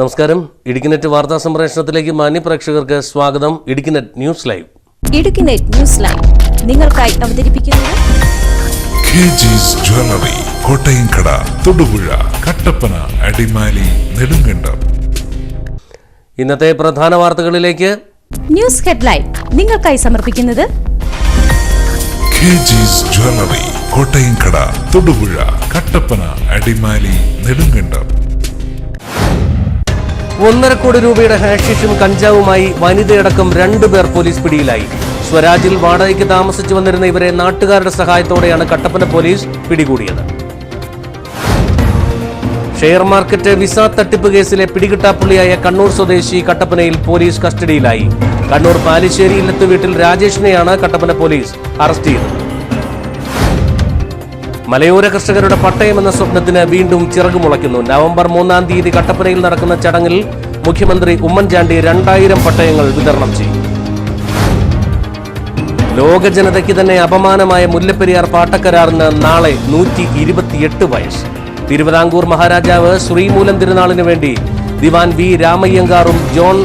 നമസ്കാരം. ഇടുക്കിനെറ്റ് വാർത്താ സംപ്രേഷണത്തിലേക്ക് മാന്യപ്രേക്ഷകർക്ക് സ്വാഗതം. ഇടുക്കിനെറ്റ് ന്യൂസ് ലൈവ്. ഇടുക്കിനെറ്റ് ന്യൂസ് ലൈവ് നിങ്ങൾക്കായി അവതരിപ്പിക്കുന്നത് ജ്വല്ലറി, കോട്ടയംകട, തൊടുപുഴ, കട്ടപ്പന, അടിമാലി, നെടുങ്കണ്ടം. ഇന്നത്തെ പ്രധാന വാർത്തകളിലേക്ക്. ന്യൂസ് ഹെഡ്ലൈൻ നിങ്ങൾക്കായി സമർപ്പിക്കുന്നത് ജ്വല്ലറി, കോട്ടയംകട, തൊടുപുഴ, കട്ടപ്പന, അടിമാലി, നെടുങ്കണ്ടം. 1.5 കോടി രൂപയുടെ ഹാഷിഷും കഞ്ചാവുമായി വനിതയടക്കം 2 പേർ പോലീസ് പിടിയിലായി. സ്വരാജിൽ വാടകയ്ക്ക് താമസിച്ചു വന്നിരുന്ന ഇവരെ നാട്ടുകാരുടെ സഹായത്തോടെയാണ് കട്ടപ്പന പോലീസ് പിടികൂടിയത്. ഷെയർ മാർക്കറ്റ് വിസ തട്ടിപ്പ് കേസിലെ പിടികിട്ടാപ്പുള്ളിയായ കണ്ണൂർ സ്വദേശി കട്ടപ്പനയിൽ പോലീസ് കസ്റ്റഡിയിലായി. കണ്ണൂർ പാലിശ്ശേരി ഇല്ലത്ത് വീട്ടിൽ രാജേഷിനെയാണ് കട്ടപ്പന പോലീസ് അറസ്റ്റ് ചെയ്തത്. മലയോര കർഷകരുടെ പട്ടയം എന്ന സ്വപ്നത്തിന് വീണ്ടും ചിറകുമുളയ്ക്കുന്നു. നവംബർ 3-ാം തീയതി കട്ടപ്പനയിൽ നടക്കുന്ന ചടങ്ങിൽ മുഖ്യമന്ത്രി ഉമ്മൻചാണ്ടി 2000 പട്ടയങ്ങൾ വിതരണം ചെയ്യും. ലോക ജനതയ്ക്ക് തന്നെ അപമാനമായ മുല്ലപ്പെരിയാർ പാട്ടക്കരാറിന് നാളെ 128 വയസ്സ്. തിരുവിതാംകൂർ മഹാരാജാവ് ശ്രീമൂലം തിരുനാളിന് വേണ്ടി ദിവാൻ വി രാമയ്യങ്കാറും ജോൺ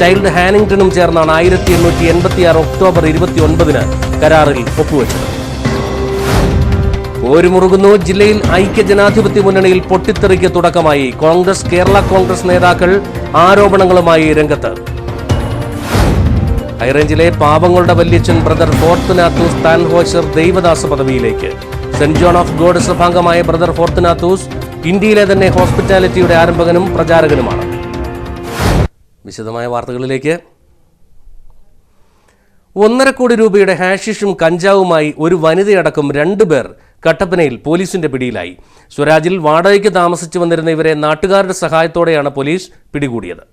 ചൈൽഡ് ഹാനിങ്ടണും ചേർന്നാണ് 1886 ഒക്ടോബർ 29-ന് കരാറിൽ ഒപ്പുവെച്ചത്. പോരുമുറുകുന്നു. ജില്ലയിൽ ഐക്യജനാധിപത്യ മുന്നണിയിൽ പൊട്ടിത്തെറിക്ക് തുടക്കമായി. കോൺഗ്രസ്, കേരള കോൺഗ്രസ് നേതാക്കൾ ആരോപണങ്ങളുമായി രംഗത്ത്. ഹൈറേഞ്ചിലെ പാവങ്ങളുടെ വല്യച്ഛൻ ബ്രദർ ഫോർത്തുനാത്തൂസ് താൻഹോച്ചർ ദൈവദാസ പദവിയിലേക്ക്. സെന്റ് ജോൺ ഓഫ് ഗോഡ് സഭാംഗമായ ബ്രദർ ഫോർത്തുനാത്തൂസ് ഇന്ത്യയിലെ തന്നെ ഹോസ്പിറ്റാലിറ്റിയുടെ ആരംഭകനും പ്രചാരകനുമാണ്. വിശദമായ വാർത്തകളിലേക്ക്. 1.5 കോടി രൂപയുടെ ഹാഷിഷും കഞ്ചാവുമായി ഒരു വനിതയടക്കം 2 പേർ കട്ടപ്പനയിൽ പോലീസിന്റെ പിടിയിലായി. സ്വരാജിൽ വാടകയ്ക്ക് താമസിച്ചു വന്നിരുന്ന ഇവരെ നാട്ടുകാരുടെ സഹായത്തോടെയാണ് പോലീസ് പിടികൂടിയത്.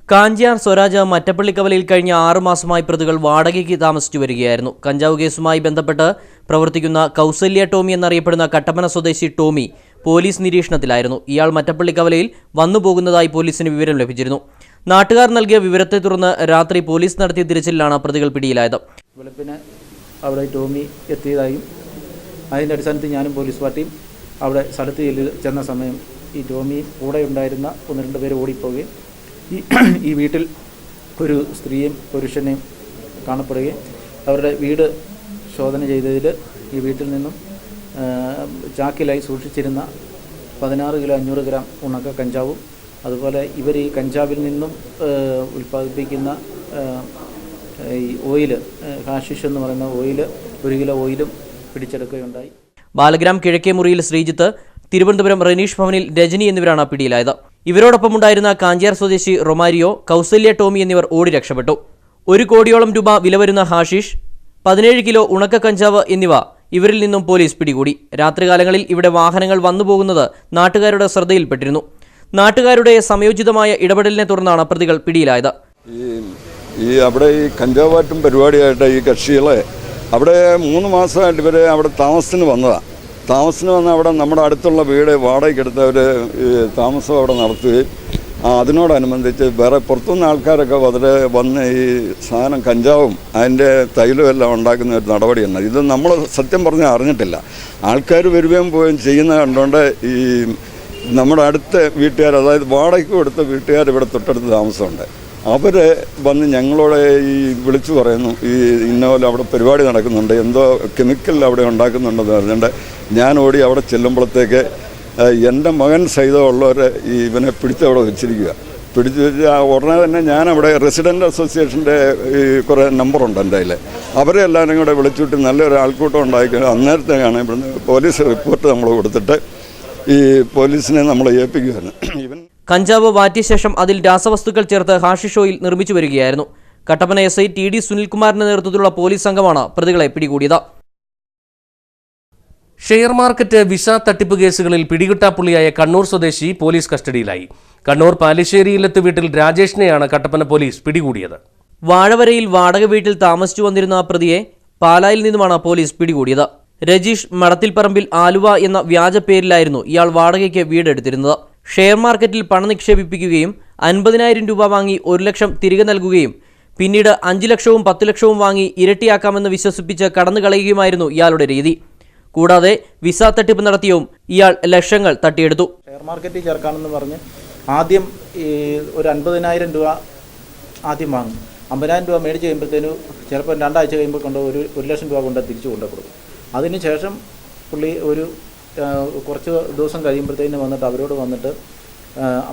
കാഞ്ചിയാർ സ്വരാജ് മറ്റപ്പള്ളിക്കവലയിൽ കഴിഞ്ഞ 6 മാസമായി പ്രതികൾ വാടകയ്ക്ക് താമസിച്ചു വരികയായിരുന്നു. കഞ്ചാവ് കേസുമായി ബന്ധപ്പെട്ട് പ്രവർത്തിക്കുന്ന കൗസല്യ ടോമി എന്നറിയപ്പെടുന്ന കട്ടപ്പന സ്വദേശി ടോമി പോലീസ് നിരീക്ഷണത്തിലായിരുന്നു. ഇയാൾ മറ്റപ്പള്ളിക്കവലയിൽ വന്നുപോകുന്നതായി പോലീസിന് വിവരം ലഭിച്ചിരുന്നു. നാട്ടുകാർ നൽകിയ വിവരത്തെ തുടർന്ന് രാത്രി പോലീസ് നടത്തിയ തിരച്ചിലാണ് പ്രതികൾ പിടിയിലായത്. വെളുപ്പിന് അവിടെ ടോമി എത്തിയതായും അതിൻ്റെ അടിസ്ഥാനത്തിൽ ഞാനും പോലീസ് പാർട്ടിയും അവിടെ സ്ഥലത്ത് ചെന്ന സമയം ഈ ടോമി കൂടെ ഉണ്ടായിരുന്ന 1-2 പേര് ഓടിപ്പോവുകയും ഈ വീട്ടിൽ ഒരു സ്ത്രീയും പുരുഷനെയും കാണപ്പെടുകയും അവരുടെ വീട് ശോധന ചെയ്തതിൽ ഈ വീട്ടിൽ നിന്നും ചാക്കിലായി സൂക്ഷിച്ചിരുന്ന 16 കിലോ 500 ഗ്രാം ഉണക്ക കഞ്ചാവും അതുപോലെ ഇവർ ഈ കഞ്ചാവിൽ നിന്നും ഉൽപ്പാദിപ്പിക്കുന്ന ഈ ഓയിൽ, ഹാഷിഷ് എന്ന് പറയുന്ന ഓയിൽ, 1 കിലോ ഓയിലും പിടിച്ചെടുക്കുകയുണ്ടായി. ബാലഗ്രാം കിഴക്കേ മുറിയിൽ ശ്രീജിത്ത്, തിരുവനന്തപുരം റനീഷ് ഭവനിൽ രജനി എന്നിവരാണ് പിടിയിലായത്. ഇവരോടൊപ്പമുണ്ടായിരുന്ന കാഞ്ചിയാർ സ്വദേശി റൊമാരിയോ, കൗസല്യ ടോമി എന്നിവർ ഓടി രക്ഷപ്പെട്ടു. 1 കോടിയോളം രൂപ വില വരുന്ന ഹാഷിഷ്, 17 കിലോ ഉണക്ക കഞ്ചാവ് എന്നിവ ഇവരിൽ നിന്നും പോലീസ് പിടികൂടി. രാത്രികാലങ്ങളിൽ ഇവിടെ വാഹനങ്ങൾ വന്നുപോകുന്നത് നാട്ടുകാരുടെ ശ്രദ്ധയിൽപ്പെട്ടിരുന്നു. നാട്ടുകാരുടെ സമയോചിതമായ ഇടപെടലിനെ തുടർന്നാണ് പ്രതികൾ പിടിയിലായത്. അവിടെ ഈ കഞ്ചാവാറ്റും പരിപാടിയായിട്ട് ഈ കക്ഷികളെ അവിടെ 3 മാസമായിട്ട് ഇവർ അവിടെ താമസത്തിന് വന്നതാണ്. താമസത്തിന് വന്ന അവിടെ നമ്മുടെ അടുത്തുള്ള വീട് വാടകയ്ക്കെടുത്ത് അവർ താമസം അവിടെ നടത്തുകയും അതിനോടനുബന്ധിച്ച് വേറെ പുറത്തുനിന്ന് ആൾക്കാരൊക്കെ വന്ന് ഈ സാധനം കഞ്ചാവും അതിൻ്റെ തൈലും എല്ലാം ഉണ്ടാക്കുന്ന ഒരു നടപടിയാണ്. ഇത് നമ്മൾ സത്യം പറഞ്ഞാൽ അറിഞ്ഞിട്ടില്ല. ആൾക്കാർ വരികയും പോവുകയും ചെയ്യുന്നത് കണ്ടുകൊണ്ട് ഈ നമ്മുടെ അടുത്ത വീട്ടുകാർ, അതായത് വാടകയ്ക്ക് കൊടുത്ത വീട്ടുകാർ ഇവിടെ തൊട്ടടുത്ത് താമസമുണ്ട്. അവർ വന്ന് ഞങ്ങളോട് ഈ വിളിച്ചു പറയുന്നു, ഈ ഇന്നപോലെ അവിടെ പരിപാടി നടക്കുന്നുണ്ട്, എന്തോ കെമിക്കൽ അവിടെ ഉണ്ടാക്കുന്നുണ്ടെന്ന് പറഞ്ഞുകൊണ്ട് ഞാൻ ഓടി അവിടെ ചെല്ലുമ്പോഴത്തേക്ക് എൻ്റെ മകൻ സഹിതമുള്ളവർ ഈ ഇവനെ പിടിച്ചവിടെ വെച്ചിരിക്കുക. പിടിച്ചു വെച്ച് ഉടനെ തന്നെ ഞാൻ അവിടെ റെസിഡൻ്റ് അസോസിയേഷൻ്റെ ഈ കുറേ നമ്പറുണ്ട് എൻ്റെ കയ്യിൽ. അവരെ എല്ലാവരും കൂടെ വിളിച്ചുവിട്ട് നല്ലൊരു ആൾക്കൂട്ടം ഉണ്ടാക്കി അന്നേരത്തേക്കാണ് ഇവിടുന്ന് പോലീസ് റിപ്പോർട്ട് നമ്മൾ കൊടുത്തിട്ട് ഈ പോലീസിനെ നമ്മൾ ഏൽപ്പിക്കുകയായിരുന്നു. കഞ്ചാവ് വാറ്റിയ ശേഷം അതിൽ രാസവസ്തുക്കൾ ചേർത്ത് ഹാഷിഷ് ഓയിൽ നിർമ്മിച്ചു വരികയായിരുന്നു. കട്ടപ്പന SI TD സുനിൽകുമാറിന്റെ നേതൃത്വത്തിലുള്ള പോലീസ് സംഘമാണ് പ്രതികളെ പിടികൂടിയത്. ഷെയർ മാർക്കറ്റ് വിസ തട്ടിപ്പ് കേസുകളിൽ പിടികിട്ടാപ്പുള്ളിയായ കണ്ണൂർ സ്വദേശി പോലീസ് കസ്റ്റഡിയിലായി. കണ്ണൂർ പാലിശ്ശേരി ഇല്ലത്ത് വീട്ടിൽ രാജേഷിനെയാണ് കട്ടപ്പന പോലീസ് പിടികൂടിയത്. വാഴവരയിൽ വാടക വീട്ടിൽ താമസിച്ചു വന്നിരുന്ന പ്രതിയെ പാലായിൽ നിന്നുമാണ് പോലീസ് പിടികൂടിയത്. രജീഷ് മടത്തിൽപ്പറമ്പിൽ ആലുവ എന്ന വ്യാജ പേരിലായിരുന്നു ഇയാൾ വാടകയ്ക്ക് വീടെടുത്തിരുന്നത്. ഷെയർ മാർക്കറ്റിൽ പണം നിക്ഷേപിപ്പിക്കുകയും 50,000 രൂപ വാങ്ങി 1 ലക്ഷം തിരികെ നൽകുകയും പിന്നീട് 5 ലക്ഷവും 10 ലക്ഷവും വാങ്ങി ഇരട്ടിയാക്കാമെന്ന് വിശ്വസിപ്പിച്ച് കടന്നുകളയുകയുമായിരുന്നു ഇയാളുടെ രീതി. കൂടാതെ വിസ തട്ടിപ്പ് നടത്തിയും ഇയാൾ ലക്ഷങ്ങൾ തട്ടിയെടുത്തു. ഷെയർ മാർക്കറ്റിൽ ചേർക്കാമെന്ന് പറഞ്ഞ് ആദ്യം ഈ ഒരു 50,000 രൂപ ആദ്യം വാങ്ങും. 50,000 രൂപ മേടിച്ച് കഴിയുമ്പോഴത്തേനും ചിലപ്പോൾ 2 ആഴ്ച കഴിയുമ്പോൾ കൊണ്ട് 1,00,000 രൂപ കൊണ്ട് തിരിച്ചു കൊടുക്കും. അതിനുശേഷം പുള്ളി ഒരു കുറച്ച് ദിവസം കഴിയുമ്പോഴത്തേനും വന്നിട്ട് അവരോട് വന്നിട്ട്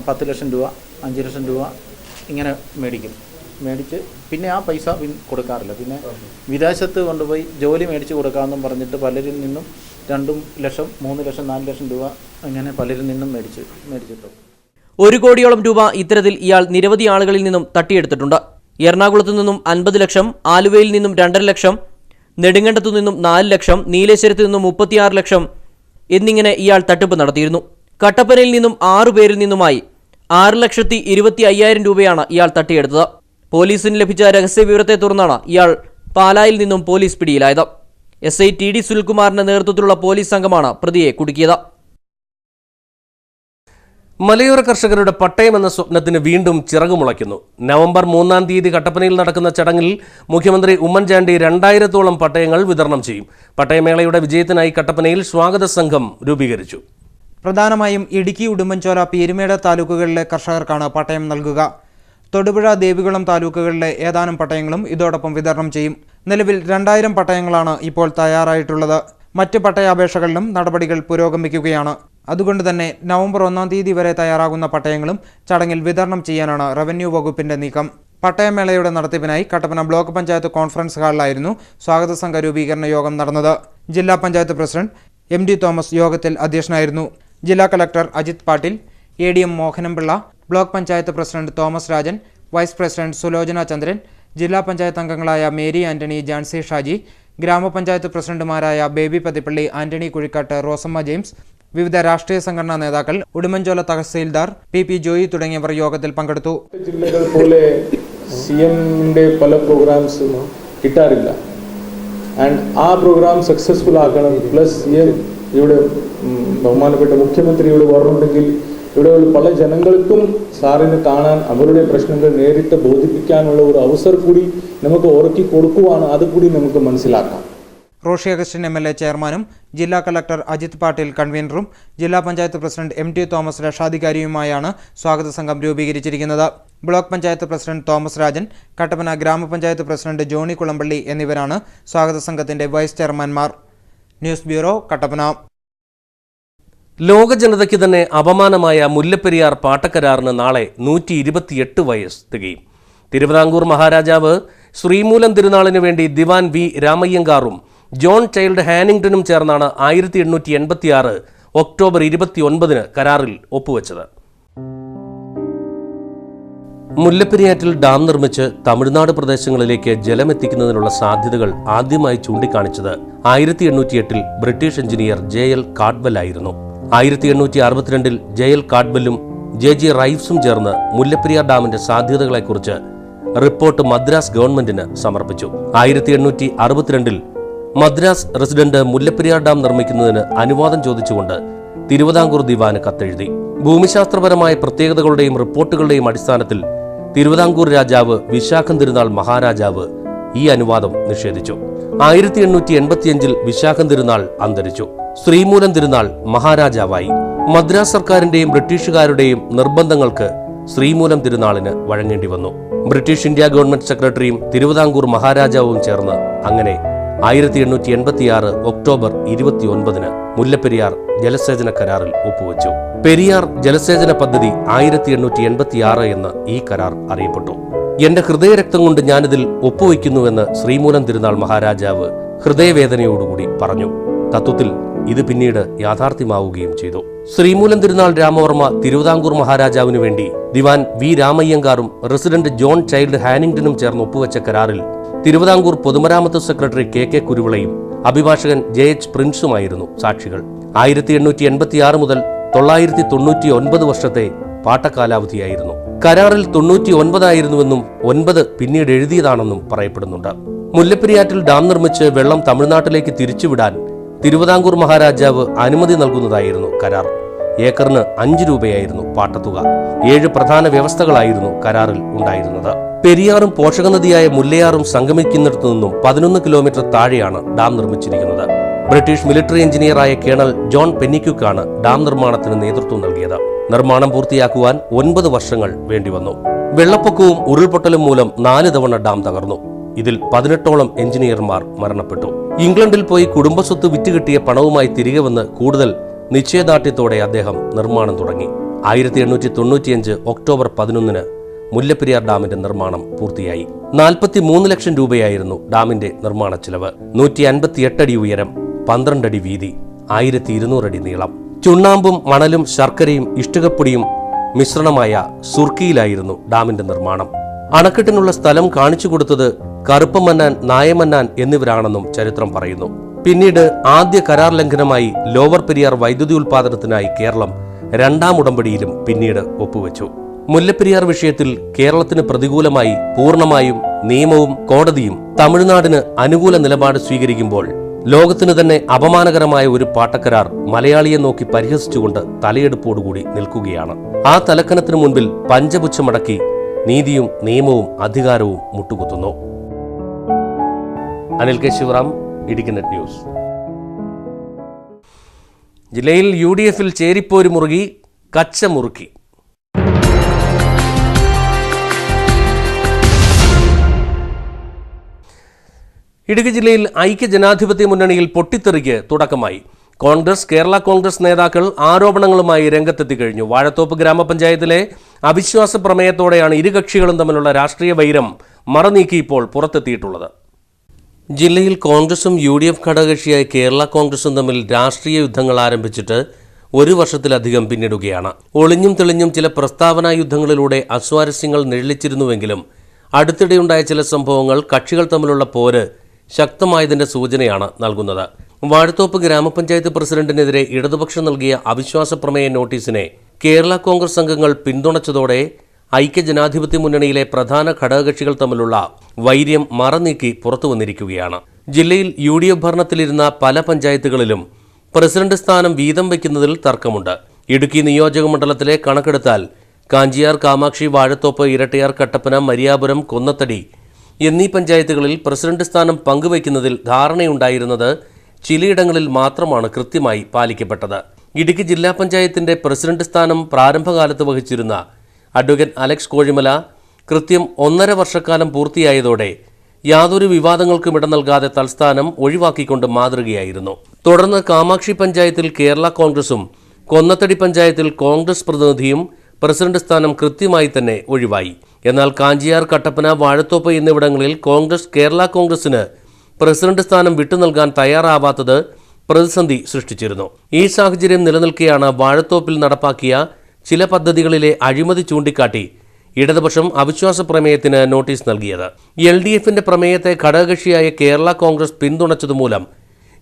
10,00,000 രൂപ 5,00,000 രൂപ ഇങ്ങനെ മേടിച്ച് പിന്നെ ആ പൈസ കൊടുക്കാറില്ല. പിന്നെ വിദേശത്ത് കൊണ്ടുപോയി ജോലി മേടിച്ച് കൊടുക്കാമെന്നും പറഞ്ഞിട്ട് പലരിൽ നിന്നും 2 ലക്ഷം 3 ലക്ഷം 4 ലക്ഷം രൂപ അങ്ങനെ പലരിൽ നിന്നും മേടിച്ചിട്ടു. 1 കോടിയോളം രൂപ ഇത്തരത്തിൽ ഇയാൾ നിരവധി ആളുകളിൽ നിന്നും തട്ടിയെടുത്തിട്ടുണ്ട്. എറണാകുളത്തു നിന്നും 50 ലക്ഷം, ആലുവയിൽ നിന്നും 2.5 ലക്ഷം, നെടുങ്കണ്ടത്തു നിന്നും 4 ലക്ഷം, നീലേശ്വരത്തു നിന്നും 36 ലക്ഷം എന്നിങ്ങനെ ഇയാൾ തട്ടിപ്പ് നടത്തിയിരുന്നു. കട്ടപ്പനയിൽ നിന്നും 6 പേരിൽ നിന്നുമായി 6,25,000 രൂപയാണ് ഇയാൾ തട്ടിയെടുത്തത്. പോലീസിന് ലഭിച്ച രഹസ്യവിവരത്തെ തുടർന്നാണ് ഇയാൾ പാലായിൽ നിന്നും പോലീസ് പിടിയിലായത്. SI TD സുനിൽകുമാറിന്റെ നേതൃത്വത്തിലുള്ള പോലീസ് സംഘമാണ് പ്രതിയെ കുടുക്കിയത്. മലയോര കർഷകരുടെ പട്ടയം എന്ന സ്വപ്നത്തിന് വീണ്ടും ചിറകുമുളയ്ക്കുന്നു. നവംബർ 3-ാം തീയതി കട്ടപ്പനയിൽ നടക്കുന്ന ചടങ്ങിൽ മുഖ്യമന്ത്രി ഉമ്മൻചാണ്ടി 2000-ഓളം പട്ടയങ്ങൾ വിതരണം ചെയ്യും. പട്ടയമേളയുടെ വിജയത്തിനായി കട്ടപ്പനയിൽ സ്വാഗത സംഘം രൂപീകരിച്ചു. പ്രധാനമായും ഇടുക്കി, ഉടുമ്പൻചോല, പീരുമേട് താലൂക്കുകളിലെ കർഷകർക്കാണ് പട്ടയം നൽകുക. തൊടുപുഴ, ദേവികുളം താലൂക്കുകളിലെ ഏതാനും പട്ടയങ്ങളും ഇതോടൊപ്പം വിതരണം ചെയ്യും. നിലവിൽ 2000 പട്ടയങ്ങളാണ് ഇപ്പോൾ തയ്യാറായിട്ടുള്ളത്. മറ്റ് പട്ടയാപേക്ഷകളിലും നടപടികൾ പുരോഗമിക്കുകയാണ്. അതുകൊണ്ട് തന്നെ നവംബർ 1-ാം തീയതി വരെ തയ്യാറാകുന്ന പട്ടയങ്ങളും ചടങ്ങിൽ വിതരണം ചെയ്യാനാണ് റവന്യൂ വകുപ്പിന്റെ നീക്കം. പട്ടയമേളയുടെ നടത്തിപ്പിനായി കട്ടപ്പന ബ്ലോക്ക് പഞ്ചായത്ത് കോൺഫറൻസ് ഹാളിലായിരുന്നു സ്വാഗത സംഘ രൂപീകരണ യോഗം നടന്നത്. ജില്ലാ പഞ്ചായത്ത് പ്രസിഡന്റ് MD തോമസ് യോഗത്തിൽ അധ്യക്ഷനായിരുന്നു. ജില്ലാ collector Ajith Patil, ADM Mohanampillai, block panchayat president Thomas Rajan, vice president Sulochana Chandran, ജില്ലാ പഞ്ചായത്ത് അംഗങ്ങളായ മേരി ആന്റണി, ജാൻസി ഷാജി, ഗ്രാമപഞ്ചായത്ത് പ്രസിഡന്റുമാരായ ബേബി പതിപ്പള്ളി, ആന്റണി കുഴിക്കാട്ട്, റോസമ്മ ജെയിംസ്, വിവിധ രാഷ്ട്രീയ സംഘടനാ നേതാക്കൾ, ഉടുമ്പൻചോല തഹസീൽദാർ PP ജോയി തുടങ്ങിയവർ യോഗത്തിൽ പങ്കെടുത്തു. ജില്ലകൾ പോലെ CMന്റെ പല പ്രോഗ്രാംസും കിട്ടാറില്ല. ആൻഡ് ആ പ്രോഗ്രാം സക്സസ്ഫുൾ ആക്കണം. പ്ലസ് ഇവിടെ ബഹുമാനപ്പെട്ട മുഖ്യമന്ത്രി ഇവിടെ വരുന്നുണ്ടെങ്കിൽ ഇവിടെയുള്ള പല ജനങ്ങൾക്കും സാറിനെ കാണാൻ, അവരുടെ പ്രശ്നങ്ങൾ നേരിട്ട് ബോധിപ്പിക്കാനുള്ള ഒരു അവസരം കൂടി നമുക്ക് ഒരുക്കി കൊടുക്കുവാണ്. അതുകൂടി നമുക്ക് മനസ്സിലാക്കാം. റോഷി അഗസ്റ്റിൻ MLA ചെയർമാനും ജില്ലാ കളക്ടർ അജിത് പാട്ടീൽ കൺവീനറും ജില്ലാ പഞ്ചായത്ത് പ്രസിഡന്റ് MT തോമസ് രക്ഷാധികാരിയുമായാണ് സ്വാഗത സംഘം രൂപീകരിച്ചിരിക്കുന്നത്. ബ്ലോക്ക് പഞ്ചായത്ത് പ്രസിഡന്റ് തോമസ് രാജൻ, കട്ടപ്പന ഗ്രാമപഞ്ചായത്ത് പ്രസിഡന്റ് ജോണി കുളമ്പള്ളി എന്നിവരാണ് സ്വാഗത സംഘത്തിന്റെ വൈസ് ചെയർമാൻമാർ. News bureau, Kattappana. ലോക ജനതയ്ക്ക് തന്നെ അപമാനമായ മുല്ലപ്പെരിയാർ പാട്ടക്കരാറിന് നാളെ 128 വയസ്സ് തികയും. തിരുവിതാംകൂർ മഹാരാജാവ് ശ്രീമൂലം തിരുനാളിനു വേണ്ടി ദിവാൻ V രാമയ്യങ്കാറും ജോൺ ചൈൽഡ് ഹാനിങ്ടണും ചേർന്നാണ് 1886 ഒക്ടോബർ 29 കരാറിൽ ഒപ്പുവെച്ചത്. മുല്ലപ്പെരിയാറ്റിൽ ഡാം നിർമ്മിച്ച് തമിഴ്നാട് പ്രദേശങ്ങളിലേക്ക് ജലമെത്തിക്കുന്നതിനുള്ള സാധ്യതകൾ ആദ്യമായി ചൂണ്ടിക്കാണിച്ചത് 1808 ബ്രിട്ടീഷ് എഞ്ചിനീയർ JL കാഡ്വെൽ ആയിരുന്നു. 1862 JL കാഡ്വെല്ലും JG റൈവ്സും ചേർന്ന് മുല്ലപ്പെരിയാർ ഡാമിന്റെ സാധ്യതകളെക്കുറിച്ച് റിപ്പോർട്ട് മദ്രാസ് ഗവൺമെന്റിന് സമർപ്പിച്ചു. 1862 മദ്രാസ് റെസിഡന്റ് മുല്ലപ്പെരിയാർ ഡാം നിർമ്മിക്കുന്നതിന് അനുവാദം ചോദിച്ചുകൊണ്ട് തിരുവിതാംകൂർ ദിവാന് കത്തെഴുതി. ഭൂമിശാസ്ത്രപരമായ പ്രത്യേകതകളുടെയും റിപ്പോർട്ടുകളുടെയും അടിസ്ഥാനത്തിൽ തിരുവിതാംകൂർ രാജാവ് വിശാഖം തിരുനാൾ മഹാരാജാവ് ഈ അനുവാദം നിഷേധിച്ചു. 1885 വിശാഖം തിരുനാൾ അന്തരിച്ചു. ശ്രീമൂലം തിരുനാൾ മഹാരാജാവായി. മദ്രാസ് സർക്കാരിന്റെയും ബ്രിട്ടീഷുകാരുടെയും നിർബന്ധങ്ങൾക്ക് ശ്രീമൂലം തിരുനാളിന് വഴങ്ങേണ്ടി വന്നു. ബ്രിട്ടീഷ് ഇന്ത്യ ഗവൺമെന്റ് സെക്രട്ടറിയും തിരുവിതാംകൂർ മഹാരാജാവും ചേർന്ന് അങ്ങനെ 1886 ഒക്ടോബർ 29 മുല്ലപ്പെരിയാർ ജലസേചന കരാറിൽ ഒപ്പുവെച്ചു. പെരിയാർ ജലസേചന പദ്ധതി 1886 എന്ന് ഈ കരാർ അറിയപ്പെട്ടു. എന്റെ ഹൃദയരക്തം കൊണ്ട് ഞാനിതിൽ ഒപ്പുവെക്കുന്നുവെന്ന് ശ്രീമൂലം തിരുനാൾ മഹാരാജാവ് ഹൃദയവേദനയോടുകൂടി പറഞ്ഞു. തത്വത്തിൽ ഇത് പിന്നീട് യാഥാർത്ഥ്യമാവുകയും ചെയ്തു. ശ്രീമൂലം തിരുനാൾ രാമവർമ്മ തിരുവിതാംകൂർ മഹാരാജാവിനു വേണ്ടി ദിവാൻ V രാമയ്യങ്കാറും റെസിഡന്റ് ജോൺ ചൈൽഡ് ഹാനിങ്ടണും ചേർന്ന് ഒപ്പുവെച്ച കരാറിൽ തിരുവിതാംകൂർ പൊതുമരാമത്ത് സെക്രട്ടറി KK കുരുവിളയും അഭിഭാഷകൻ JH പ്രിൻസുമായിരുന്നു സാക്ഷികൾ. 1886 മുതൽ 999 വർഷത്തെ പാട്ടകാലാവധിയായിരുന്നു. കരാറിൽ 99 ആയിരുന്നുവെന്നും 9 പിന്നീട് എഴുതിയതാണെന്നും പറയപ്പെടുന്നുണ്ട്. മുല്ലപ്പെരിയാറ്റിൽ ഡാം നിർമ്മിച്ച് വെള്ളം തമിഴ്നാട്ടിലേക്ക് തിരിച്ചുവിടാൻ തിരുവിതാംകൂർ മഹാരാജാവ് അനുമതി നൽകുന്നതായിരുന്നു കരാർ. ഏക്കറിന് 5 രൂപയായിരുന്നു പാട്ടത്തുക. 7 പ്രധാന വ്യവസ്ഥകളായിരുന്നു കരാറിൽ ഉണ്ടായിരുന്നത്. പെരിയാറും പോഷകനദിയായ മുല്ലയാറും സംഗമിക്കുന്നിടത്തു നിന്നും 11 കിലോമീറ്റർ താഴെയാണ് ഡാം നിർമ്മിച്ചിരിക്കുന്നത്. ബ്രിട്ടീഷ് മിലിറ്ററി എഞ്ചിനീയറായ കേണൽ ജോൺ പെന്നിക്യുക്കാണ് ഡാം നിർമ്മാണത്തിന് നേതൃത്വം നൽകിയത്. നിർമ്മാണം പൂർത്തിയാക്കുവാൻ 9 വർഷങ്ങൾ വേണ്ടിവന്നു. വെള്ളപ്പൊക്കവും ഉരുൾപൊട്ടലും മൂലം 4 തവണ ഡാം തകർന്നു. ഇതിൽ 18ഓളം എഞ്ചിനീയർമാർ മരണപ്പെട്ടു. ഇംഗ്ലണ്ടിൽ പോയി കുടുംബസ്വത്ത് വിറ്റുകിട്ടിയ പണവുമായി തിരികെ വന്ന് കൂടുതൽ നിശ്ചയദാർഢ്യത്തോടെ അദ്ദേഹം നിർമ്മാണം തുടങ്ങി. 1895 ഒക്ടോബർ 11 മുല്ലപ്പെരിയാർ ഡാമിന്റെ നിർമ്മാണം പൂർത്തിയായി. 43 ലക്ഷം രൂപയായിരുന്നു ഡാമിന്റെ നിർമ്മാണ ചെലവ്. 158 അടി ഉയരം, 12 അടി വീതി, 1200 അടി നീളം. ചുണ്ണാമ്പും മണലും ശർക്കരയും ഇഷ്ടികപ്പൊടിയും മിശ്രണമായ സുർക്കിയിലായിരുന്നു ഡാമിന്റെ നിർമ്മാണം. അണക്കെട്ടിനുള്ള സ്ഥലം കാണിച്ചു കൊടുത്തത് കറുപ്പമന്നാൻ, നായമന്നാൻ എന്നിവരാണെന്നും ചരിത്രം പറയുന്നു. പിന്നീട് ആദ്യ കരാർ ലംഘനമായി ലോവർ പെരിയാർ വൈദ്യുതി ഉൽപാദനത്തിനായി കേരളം 2ാം ഉടമ്പടിയിലും പിന്നീട് ഒപ്പുവെച്ചു. മുല്ലപ്പെരിയാർ വിഷയത്തിൽ കേരളത്തിന് പ്രതികൂലമായി പൂർണ്ണമായും നിയമവും കോടതിയും തമിഴ്നാടിന് അനുകൂല നിലപാട് സ്വീകരിക്കുമ്പോൾ ലോകത്തിന് തന്നെ അപമാനകരമായ ഒരു പാട്ടക്കരാർ മലയാളിയെ നോക്കി പരിഹസിച്ചുകൊണ്ട് തലയെടുപ്പോടുകൂടി നിൽക്കുകയാണ്. ആ തലക്കനത്തിനു മുൻപിൽ പഞ്ചപുച്ഛമടക്കി നീതിയും നിയമവും അധികാരവും മുട്ടുകുത്തുന്നു. Anil K Sivaram, Idukki net news. ജില്ലയിൽ UDF-ൽ ചേരിപ്പോര് മുറുകി, കച്ച മുറുക്കി. ഇടുക്കി ജില്ലയിൽ ഐക്യ ജനാധിപത്യ മുന്നണിയിൽ പൊട്ടിത്തെറിക്ക് തുടക്കമായി. കോൺഗ്രസ്, കേരള കോൺഗ്രസ് നേതാക്കൾ ആരോപണങ്ങളുമായി രംഗത്തെത്തി കഴിഞ്ഞു. വാഴത്തോപ്പ് ഗ്രാമപഞ്ചായത്തിലെ അവിശ്വാസ പ്രമേയത്തോടെയാണ് ഇരു കക്ഷികളും തമ്മിലുള്ള രാഷ്ട്രീയ വൈരം മറനീക്കി ഇപ്പോൾ പുറത്തെത്തിയിട്ടുള്ളത്. ജില്ലയിൽ കോൺഗ്രസും UDF ഘടകകക്ഷിയായ കേരള കോൺഗ്രസും തമ്മിൽ രാഷ്ട്രീയ യുദ്ധങ്ങൾ ആരംഭിച്ചിട്ട് 1 വർഷത്തിലധികം പിന്നിടുകയാണ്. ഒളിഞ്ഞും തെളിഞ്ഞും ചില പ്രസ്താവനാ യുദ്ധങ്ങളിലൂടെ അസ്വാരസ്യങ്ങൾ നിഴലിച്ചിരുന്നുവെങ്കിലും അടുത്തിടെയുണ്ടായ ചില സംഭവങ്ങൾ കക്ഷികൾ തമ്മിലുള്ള പോര് ശക്തമായതിന്റെ സൂചനയാണ് നൽകുന്നത്. വാഴത്തോപ്പ് ഗ്രാമപഞ്ചായത്ത് പ്രസിഡന്റിനെതിരെ ഇടതുപക്ഷം നൽകിയ അവിശ്വാസ പ്രമേയ നോട്ടീസിനെ കേരള കോൺഗ്രസ് അംഗങ്ങൾ പിന്തുണച്ചതോടെ ഐക്യ ജനാധിപത്യ മുന്നണിയിലെ പ്രധാന ഘടകകക്ഷികൾ തമ്മിലുള്ള വൈര്യം മറനീക്കി പുറത്തുവന്നിരിക്കുകയാണ്. ജില്ലയിൽ UDF ഭരണത്തിലിരുന്ന പല പഞ്ചായത്തുകളിലും പ്രസിഡന്റ് സ്ഥാനം വീതം വയ്ക്കുന്നതിൽ തർക്കമുണ്ട്. ഇടുക്കി നിയോജക മണ്ഡലത്തിലെ കണക്കെടുത്താൽ കാഞ്ചിയാർ, കാമാക്ഷി, വാഴത്തോപ്പ്, ഇരട്ടയാർ, കട്ടപ്പന, മരിയാപുരം, കൊന്നത്തടി എന്നീ പഞ്ചായത്തുകളിൽ പ്രസിഡന്റ് സ്ഥാനം പങ്കുവയ്ക്കുന്നതിൽ ധാരണയുണ്ടായിരുന്നത് ചിലയിടങ്ങളിൽ മാത്രമാണ് കൃത്യമായി പാലിക്കപ്പെട്ടത്. ഇടുക്കി ജില്ലാ പഞ്ചായത്തിന്റെ പ്രസിഡന്റ് സ്ഥാനം പ്രാരംഭകാലത്ത് വഹിച്ചിരുന്ന അഡ്വക്കേറ്റ് അലക്സ് കോഴിമല കൃത്യം 1.5 വർഷക്കാലം പൂർത്തിയായതോടെ യാതൊരു വിവാദങ്ങൾക്കും ഇട നൽകാതെ തൽസ്ഥാനം ഒഴിവാക്കിക്കൊണ്ട് മാതൃകയായിരുന്നു. തുടർന്ന് കാമാക്ഷി പഞ്ചായത്തിൽ കേരള കോൺഗ്രസും കൊന്നത്തടി പഞ്ചായത്തിൽ കോൺഗ്രസ് പ്രതിനിധിയും പ്രസിഡന്റ് സ്ഥാനം കൃത്യമായി തന്നെ ഒഴിവായി. എന്നാൽ കാഞ്ചിയാർ, കട്ടപ്പന, വാഴത്തോപ്പ് എന്നിവിടങ്ങളിൽ കോൺഗ്രസ് കേരള കോൺഗ്രസിന് പ്രസിഡന്റ് സ്ഥാനം വിട്ടുനൽകാൻ തയ്യാറാവാത്തത് പ്രതിസന്ധി സൃഷ്ടിച്ചിരുന്നു. ഈ സാഹചര്യം നിലനിൽക്കെയാണ് വാഴത്തോപ്പിൽ നടപ്പാക്കിയ ചില പദ്ധതികളിലെ അഴിമതി ചൂണ്ടിക്കാട്ടി ഇടതുപക്ഷം അവിശ്വാസ പ്രമേയത്തിന് നോട്ടീസ് നൽകിയത്. LDF-ന്റെ പ്രമേയത്തെ ഘടകകക്ഷിയായ കേരള കോൺഗ്രസ് പിന്തുണച്ചതുമൂലം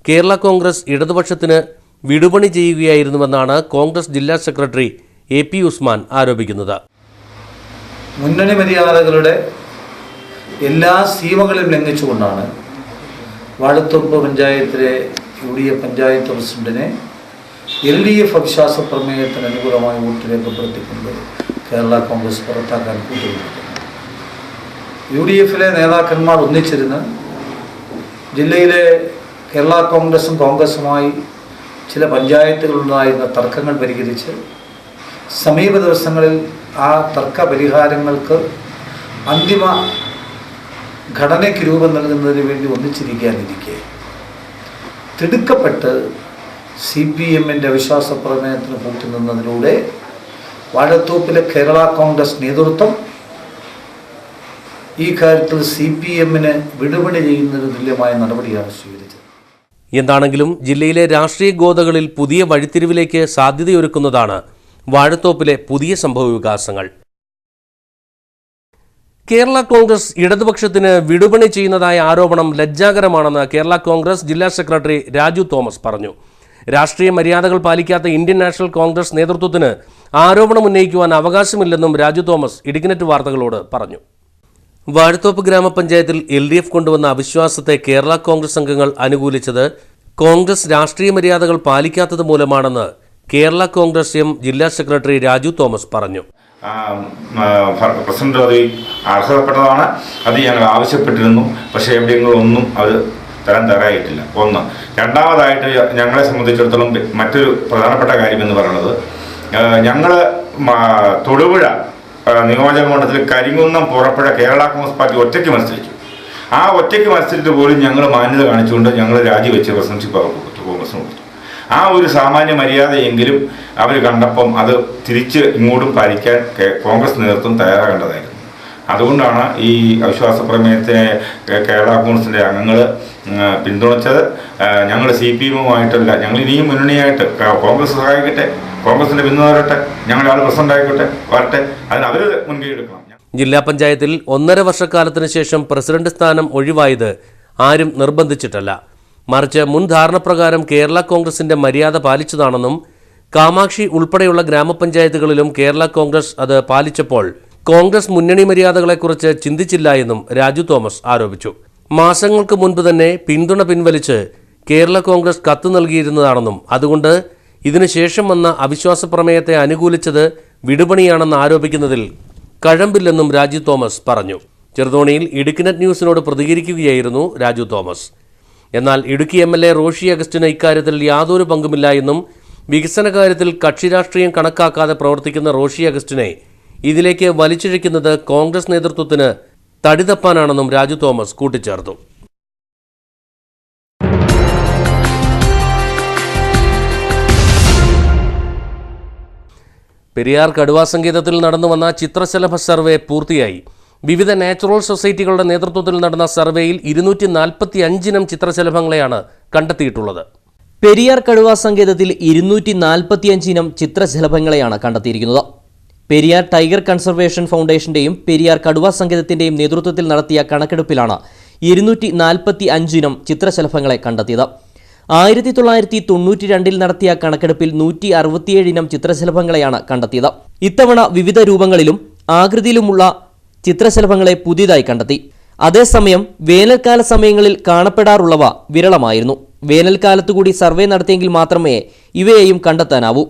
കേരള കോൺഗ്രസ് ഇടതുപക്ഷത്തിന് വിടുപണി ചെയ്യുകയായിരുന്നുവെന്നാണ് കോൺഗ്രസ് ജില്ലാ സെക്രട്ടറി AP ഉസ്മാൻ ആരോപിക്കുന്നത്. മുന്നണി മര്യാദകളുടെ എല്ലാ സീമകളും ലംഘിച്ചുകൊണ്ടാണ് വാഴത്തോപ്പ് പഞ്ചായത്തിലെ UDF പഞ്ചായത്ത് പ്രസിഡന്റിനെ LDF അവിശ്വാസ പ്രമേയത്തിന് അനുകൂലമായി വോട്ട് രേഖപ്പെടുത്തിക്കൊണ്ട് കേരള കോൺഗ്രസ് പുറത്താക്കാൻ കൂട്ടുകൊടുക്കുന്നു. UDF-ലെ നേതാക്കന്മാർ ഒന്നിച്ചിരുന്ന് ജില്ലയിലെ കേരള കോൺഗ്രസുമായി ചില പഞ്ചായത്തുകളിലുണ്ടായിരുന്ന തർക്കങ്ങൾ പരിഹരിച്ച് സമീപ ദിവസങ്ങളിൽ ആ തർക്ക പരിഹാരങ്ങൾക്ക് അന്തിമ ഘടനയ്ക്ക് രൂപം നൽകുന്നതിന് വേണ്ടി ഒന്നിച്ചിരിക്കാനിരിക്കെ തിടുക്കപ്പെട്ട് CPM-ന്റെ അവിശ്വാസ പ്രമേയത്തിന് കൂട്ടുനിന്നതിലൂടെ വാഴത്തോപ്പിലെ കേരള കോൺഗ്രസ് നേതൃത്വം ഈ കാര്യത്തിൽ CPM-ന് വിടുപണി ചെയ്യുന്നതിന് തുല്യമായ നടപടിയാണ് സ്വീകരിച്ചത്. എന്താണെങ്കിലും ജില്ലയിലെ രാഷ്ട്രീയ ഗോതകളിൽ പുതിയ വഴിത്തിരിവിലേക്ക് സാധ്യതയൊരുക്കുന്നതാണ് വാഴത്തോപ്പിലെ പുതിയ സംഭവവികാസങ്ങൾ. കേരള കോൺഗ്രസ് ഇടതുപക്ഷത്തിന് വിടുപണി ചെയ്യുന്നതായ ആരോപണം ലജ്ജാകരമാണെന്ന് കേരള കോൺഗ്രസ് ജില്ലാ സെക്രട്ടറി രാജു തോമസ് പറഞ്ഞു. രാഷ്ട്രീയ മര്യാദകൾ പാലിക്കാത്ത ഇന്ത്യൻ നാഷണൽ കോൺഗ്രസ് നേതൃത്വത്തിന് ആരോപണം ഉന്നയിക്കുവാൻ അവകാശമില്ലെന്നും രാജു തോമസ് ഇടുക്കിനെറ്റ് വാർത്തകളോട് പറഞ്ഞു. വാഴത്തോപ്പ് ഗ്രാമപഞ്ചായത്തിൽ LDF കൊണ്ടുവന്ന അവിശ്വാസത്തെ കേരള കോൺഗ്രസ് അംഗങ്ങൾ അനുകൂലിച്ചത് കോൺഗ്രസ് രാഷ്ട്രീയ മര്യാദകൾ പാലിക്കാത്തത് മൂലമാണെന്ന് കേരള കോൺഗ്രസ് ജില്ലാ സെക്രട്ടറി രാജു തോമസ് പറഞ്ഞു. പ്രസിഡന്റ് പദവി അർഹതപ്പെട്ടതാണ്, അത് ഞങ്ങൾ ആവശ്യപ്പെട്ടിരുന്നു. പക്ഷേ എവിടെയെങ്കിലും ഒന്നും അത് തരാൻ തയ്യാറായിട്ടില്ല. ഒന്ന്. രണ്ടാമതായിട്ട് ഞങ്ങളെ സംബന്ധിച്ചിടത്തോളം മറ്റൊരു പ്രധാനപ്പെട്ട കാര്യം എന്ന് പറയുന്നത് ഞങ്ങൾ തൊടുപുഴ നിയോജക മണ്ഡലത്തിൽ കരിങ്കുന്നം പുറപ്പുഴ കേരള കോൺഗ്രസ് പാർട്ടി ഒറ്റയ്ക്ക് മത്സരിച്ചു. ആ ഒറ്റയ്ക്ക് മത്സരിച്ചിട്ട് പോലും ഞങ്ങൾ മാന്യത കാണിച്ചുകൊണ്ട് ഞങ്ങൾ രാജിവെച്ച് പ്രസിഡൻഷിപ്പ് കോൺഗ്രസിന് കൊടുത്തു. ആ ഒരു സാമാന്യ മര്യാദയെങ്കിലും അവർ കണ്ടപ്പം അത് തിരിച്ച് ഇങ്ങോട്ടും പാലിക്കാൻ കോൺഗ്രസ് നേതൃത്വം തയ്യാറാകേണ്ടതായിരുന്നു. അതുകൊണ്ടാണ് ഈ അവിശ്വാസ പ്രമേയത്തിനെ കേരള കോൺഗ്രസിൻ്റെ അംഗങ്ങൾ പിന്തുണച്ചത്. ഞങ്ങൾ CPM-ഉമായിട്ടല്ല, ഞങ്ങൾ ഇനിയും മുന്നണിയായിട്ട് കോൺഗ്രസ് സഹായിക്കട്ടെ, കോൺഗ്രസിൻ്റെ പിന്തുണ വരട്ടെ, ഞങ്ങളുടെ ആൾ പ്രസിഡന്റ് ആയിക്കോട്ടെ വരട്ടെ, അതിന് അവർ മുൻകൈ എടുക്കണം. ജില്ലാ പഞ്ചായത്തിൽ 1.5 വർഷക്കാലത്തിന് ശേഷം പ്രസിഡന്റ് സ്ഥാനം ഒഴിവായത് ആരും നിർബന്ധിച്ചിട്ടല്ല. മറിച്ച് മുൻ ധാരണപ്രകാരം കേരള കോൺഗ്രസിന്റെ മര്യാദ പാലിച്ചതാണെന്നും കാമാക്ഷി ഉൾപ്പെടെയുള്ള ഗ്രാമപഞ്ചായത്തുകളിലും കേരള കോൺഗ്രസ് അത് പാലിച്ചപ്പോൾ കോൺഗ്രസ് മുന്നണി മര്യാദകളെക്കുറിച്ച് ചിന്തിച്ചില്ല എന്നും രാജു തോമസ് ആരോപിച്ചു. മാസങ്ങൾക്ക് മുൻപ് തന്നെ പിന്തുണ പിൻവലിച്ച് കേരള കോൺഗ്രസ് കത്ത് നൽകിയിരുന്നതാണെന്നും അതുകൊണ്ട് ഇതിനുശേഷം വന്ന അവിശ്വാസ പ്രമേയത്തെ അനുകൂലിച്ചത് വിടുപണിയാണെന്ന് ആരോപിക്കുന്നതിൽ കഴമ്പില്ലെന്നും രാജു തോമസ് പറഞ്ഞു. ചെറുതോണിയിൽ ഇടുക്കിനെറ്റ് ന്യൂസിനോട് പ്രതികരിക്കുകയായിരുന്നു രാജു തോമസ്. എന്നാൽ ഇടുക്കി MLA റോഷി അഗസ്റ്റിന് ഇക്കാര്യത്തിൽ യാതൊരു പങ്കുമില്ല എന്നും വികസന കാര്യത്തിൽ കക്ഷി രാഷ്ട്രീയം കണക്കാക്കാതെ പ്രവർത്തിക്കുന്ന റോഷി അഗസ്റ്റിനെ ഇതിലേക്ക് വലിച്ചിഴയ്ക്കുന്നത് കോൺഗ്രസ് നേതൃത്വത്തിന് തടിതപ്പാനാണെന്നും രാജു തോമസ് കൂട്ടിച്ചേർത്തു. പെരിയാർ കടുവാ സങ്കേതത്തിൽ നടന്നു വന്ന ചിത്രശലഭ സർവേ പൂർത്തിയായി. വിവിധ നാച്ചുറൽ സൊസൈറ്റികളുടെ നേതൃത്വത്തിൽ നടന്ന സർവേയിൽ 245 ഇനം ചിത്രശലഭങ്ങളെയാണ് കണ്ടെത്തിയിട്ടുള്ളത്. പെരിയാർ കടുവാ സങ്കേതത്തിൽ 245 ഇനം ചിത്രശലഭങ്ങളെയാണ് കണ്ടെത്തിയിരിക്കുന്നത്. പെരിയാർ ടൈഗർ കൺസർവേഷൻ ഫൗണ്ടേഷന്റെയും പെരിയാർ കടുവാ സങ്കേതത്തിന്റെയും നേതൃത്വത്തിൽ നടത്തിയ കണക്കെടുപ്പിലാണ് 245 ഇനം ചിത്രശലഭങ്ങളെ കണ്ടെത്തിയത്. 1992 നടത്തിയ കണക്കെടുപ്പിൽ 167 ഇനം ചിത്രശലഭങ്ങളെയാണ് കണ്ടെത്തിയത്. ഇത്തവണ വിവിധ രൂപങ്ങളിലും ആകൃതിയിലുമുള്ള ചിത്രശലഭങ്ങളെ പുതിയതായി കണ്ടെത്തി. അതേസമയം വേനൽക്കാല സമയങ്ങളിൽ കാണപ്പെടാറുള്ളവ വിരളമായിരുന്നു. വേനൽക്കാലത്തുകൂടി സർവേ നടത്തിയെങ്കിൽ മാത്രമേ ഇവയെയും കണ്ടെത്താനാവൂ.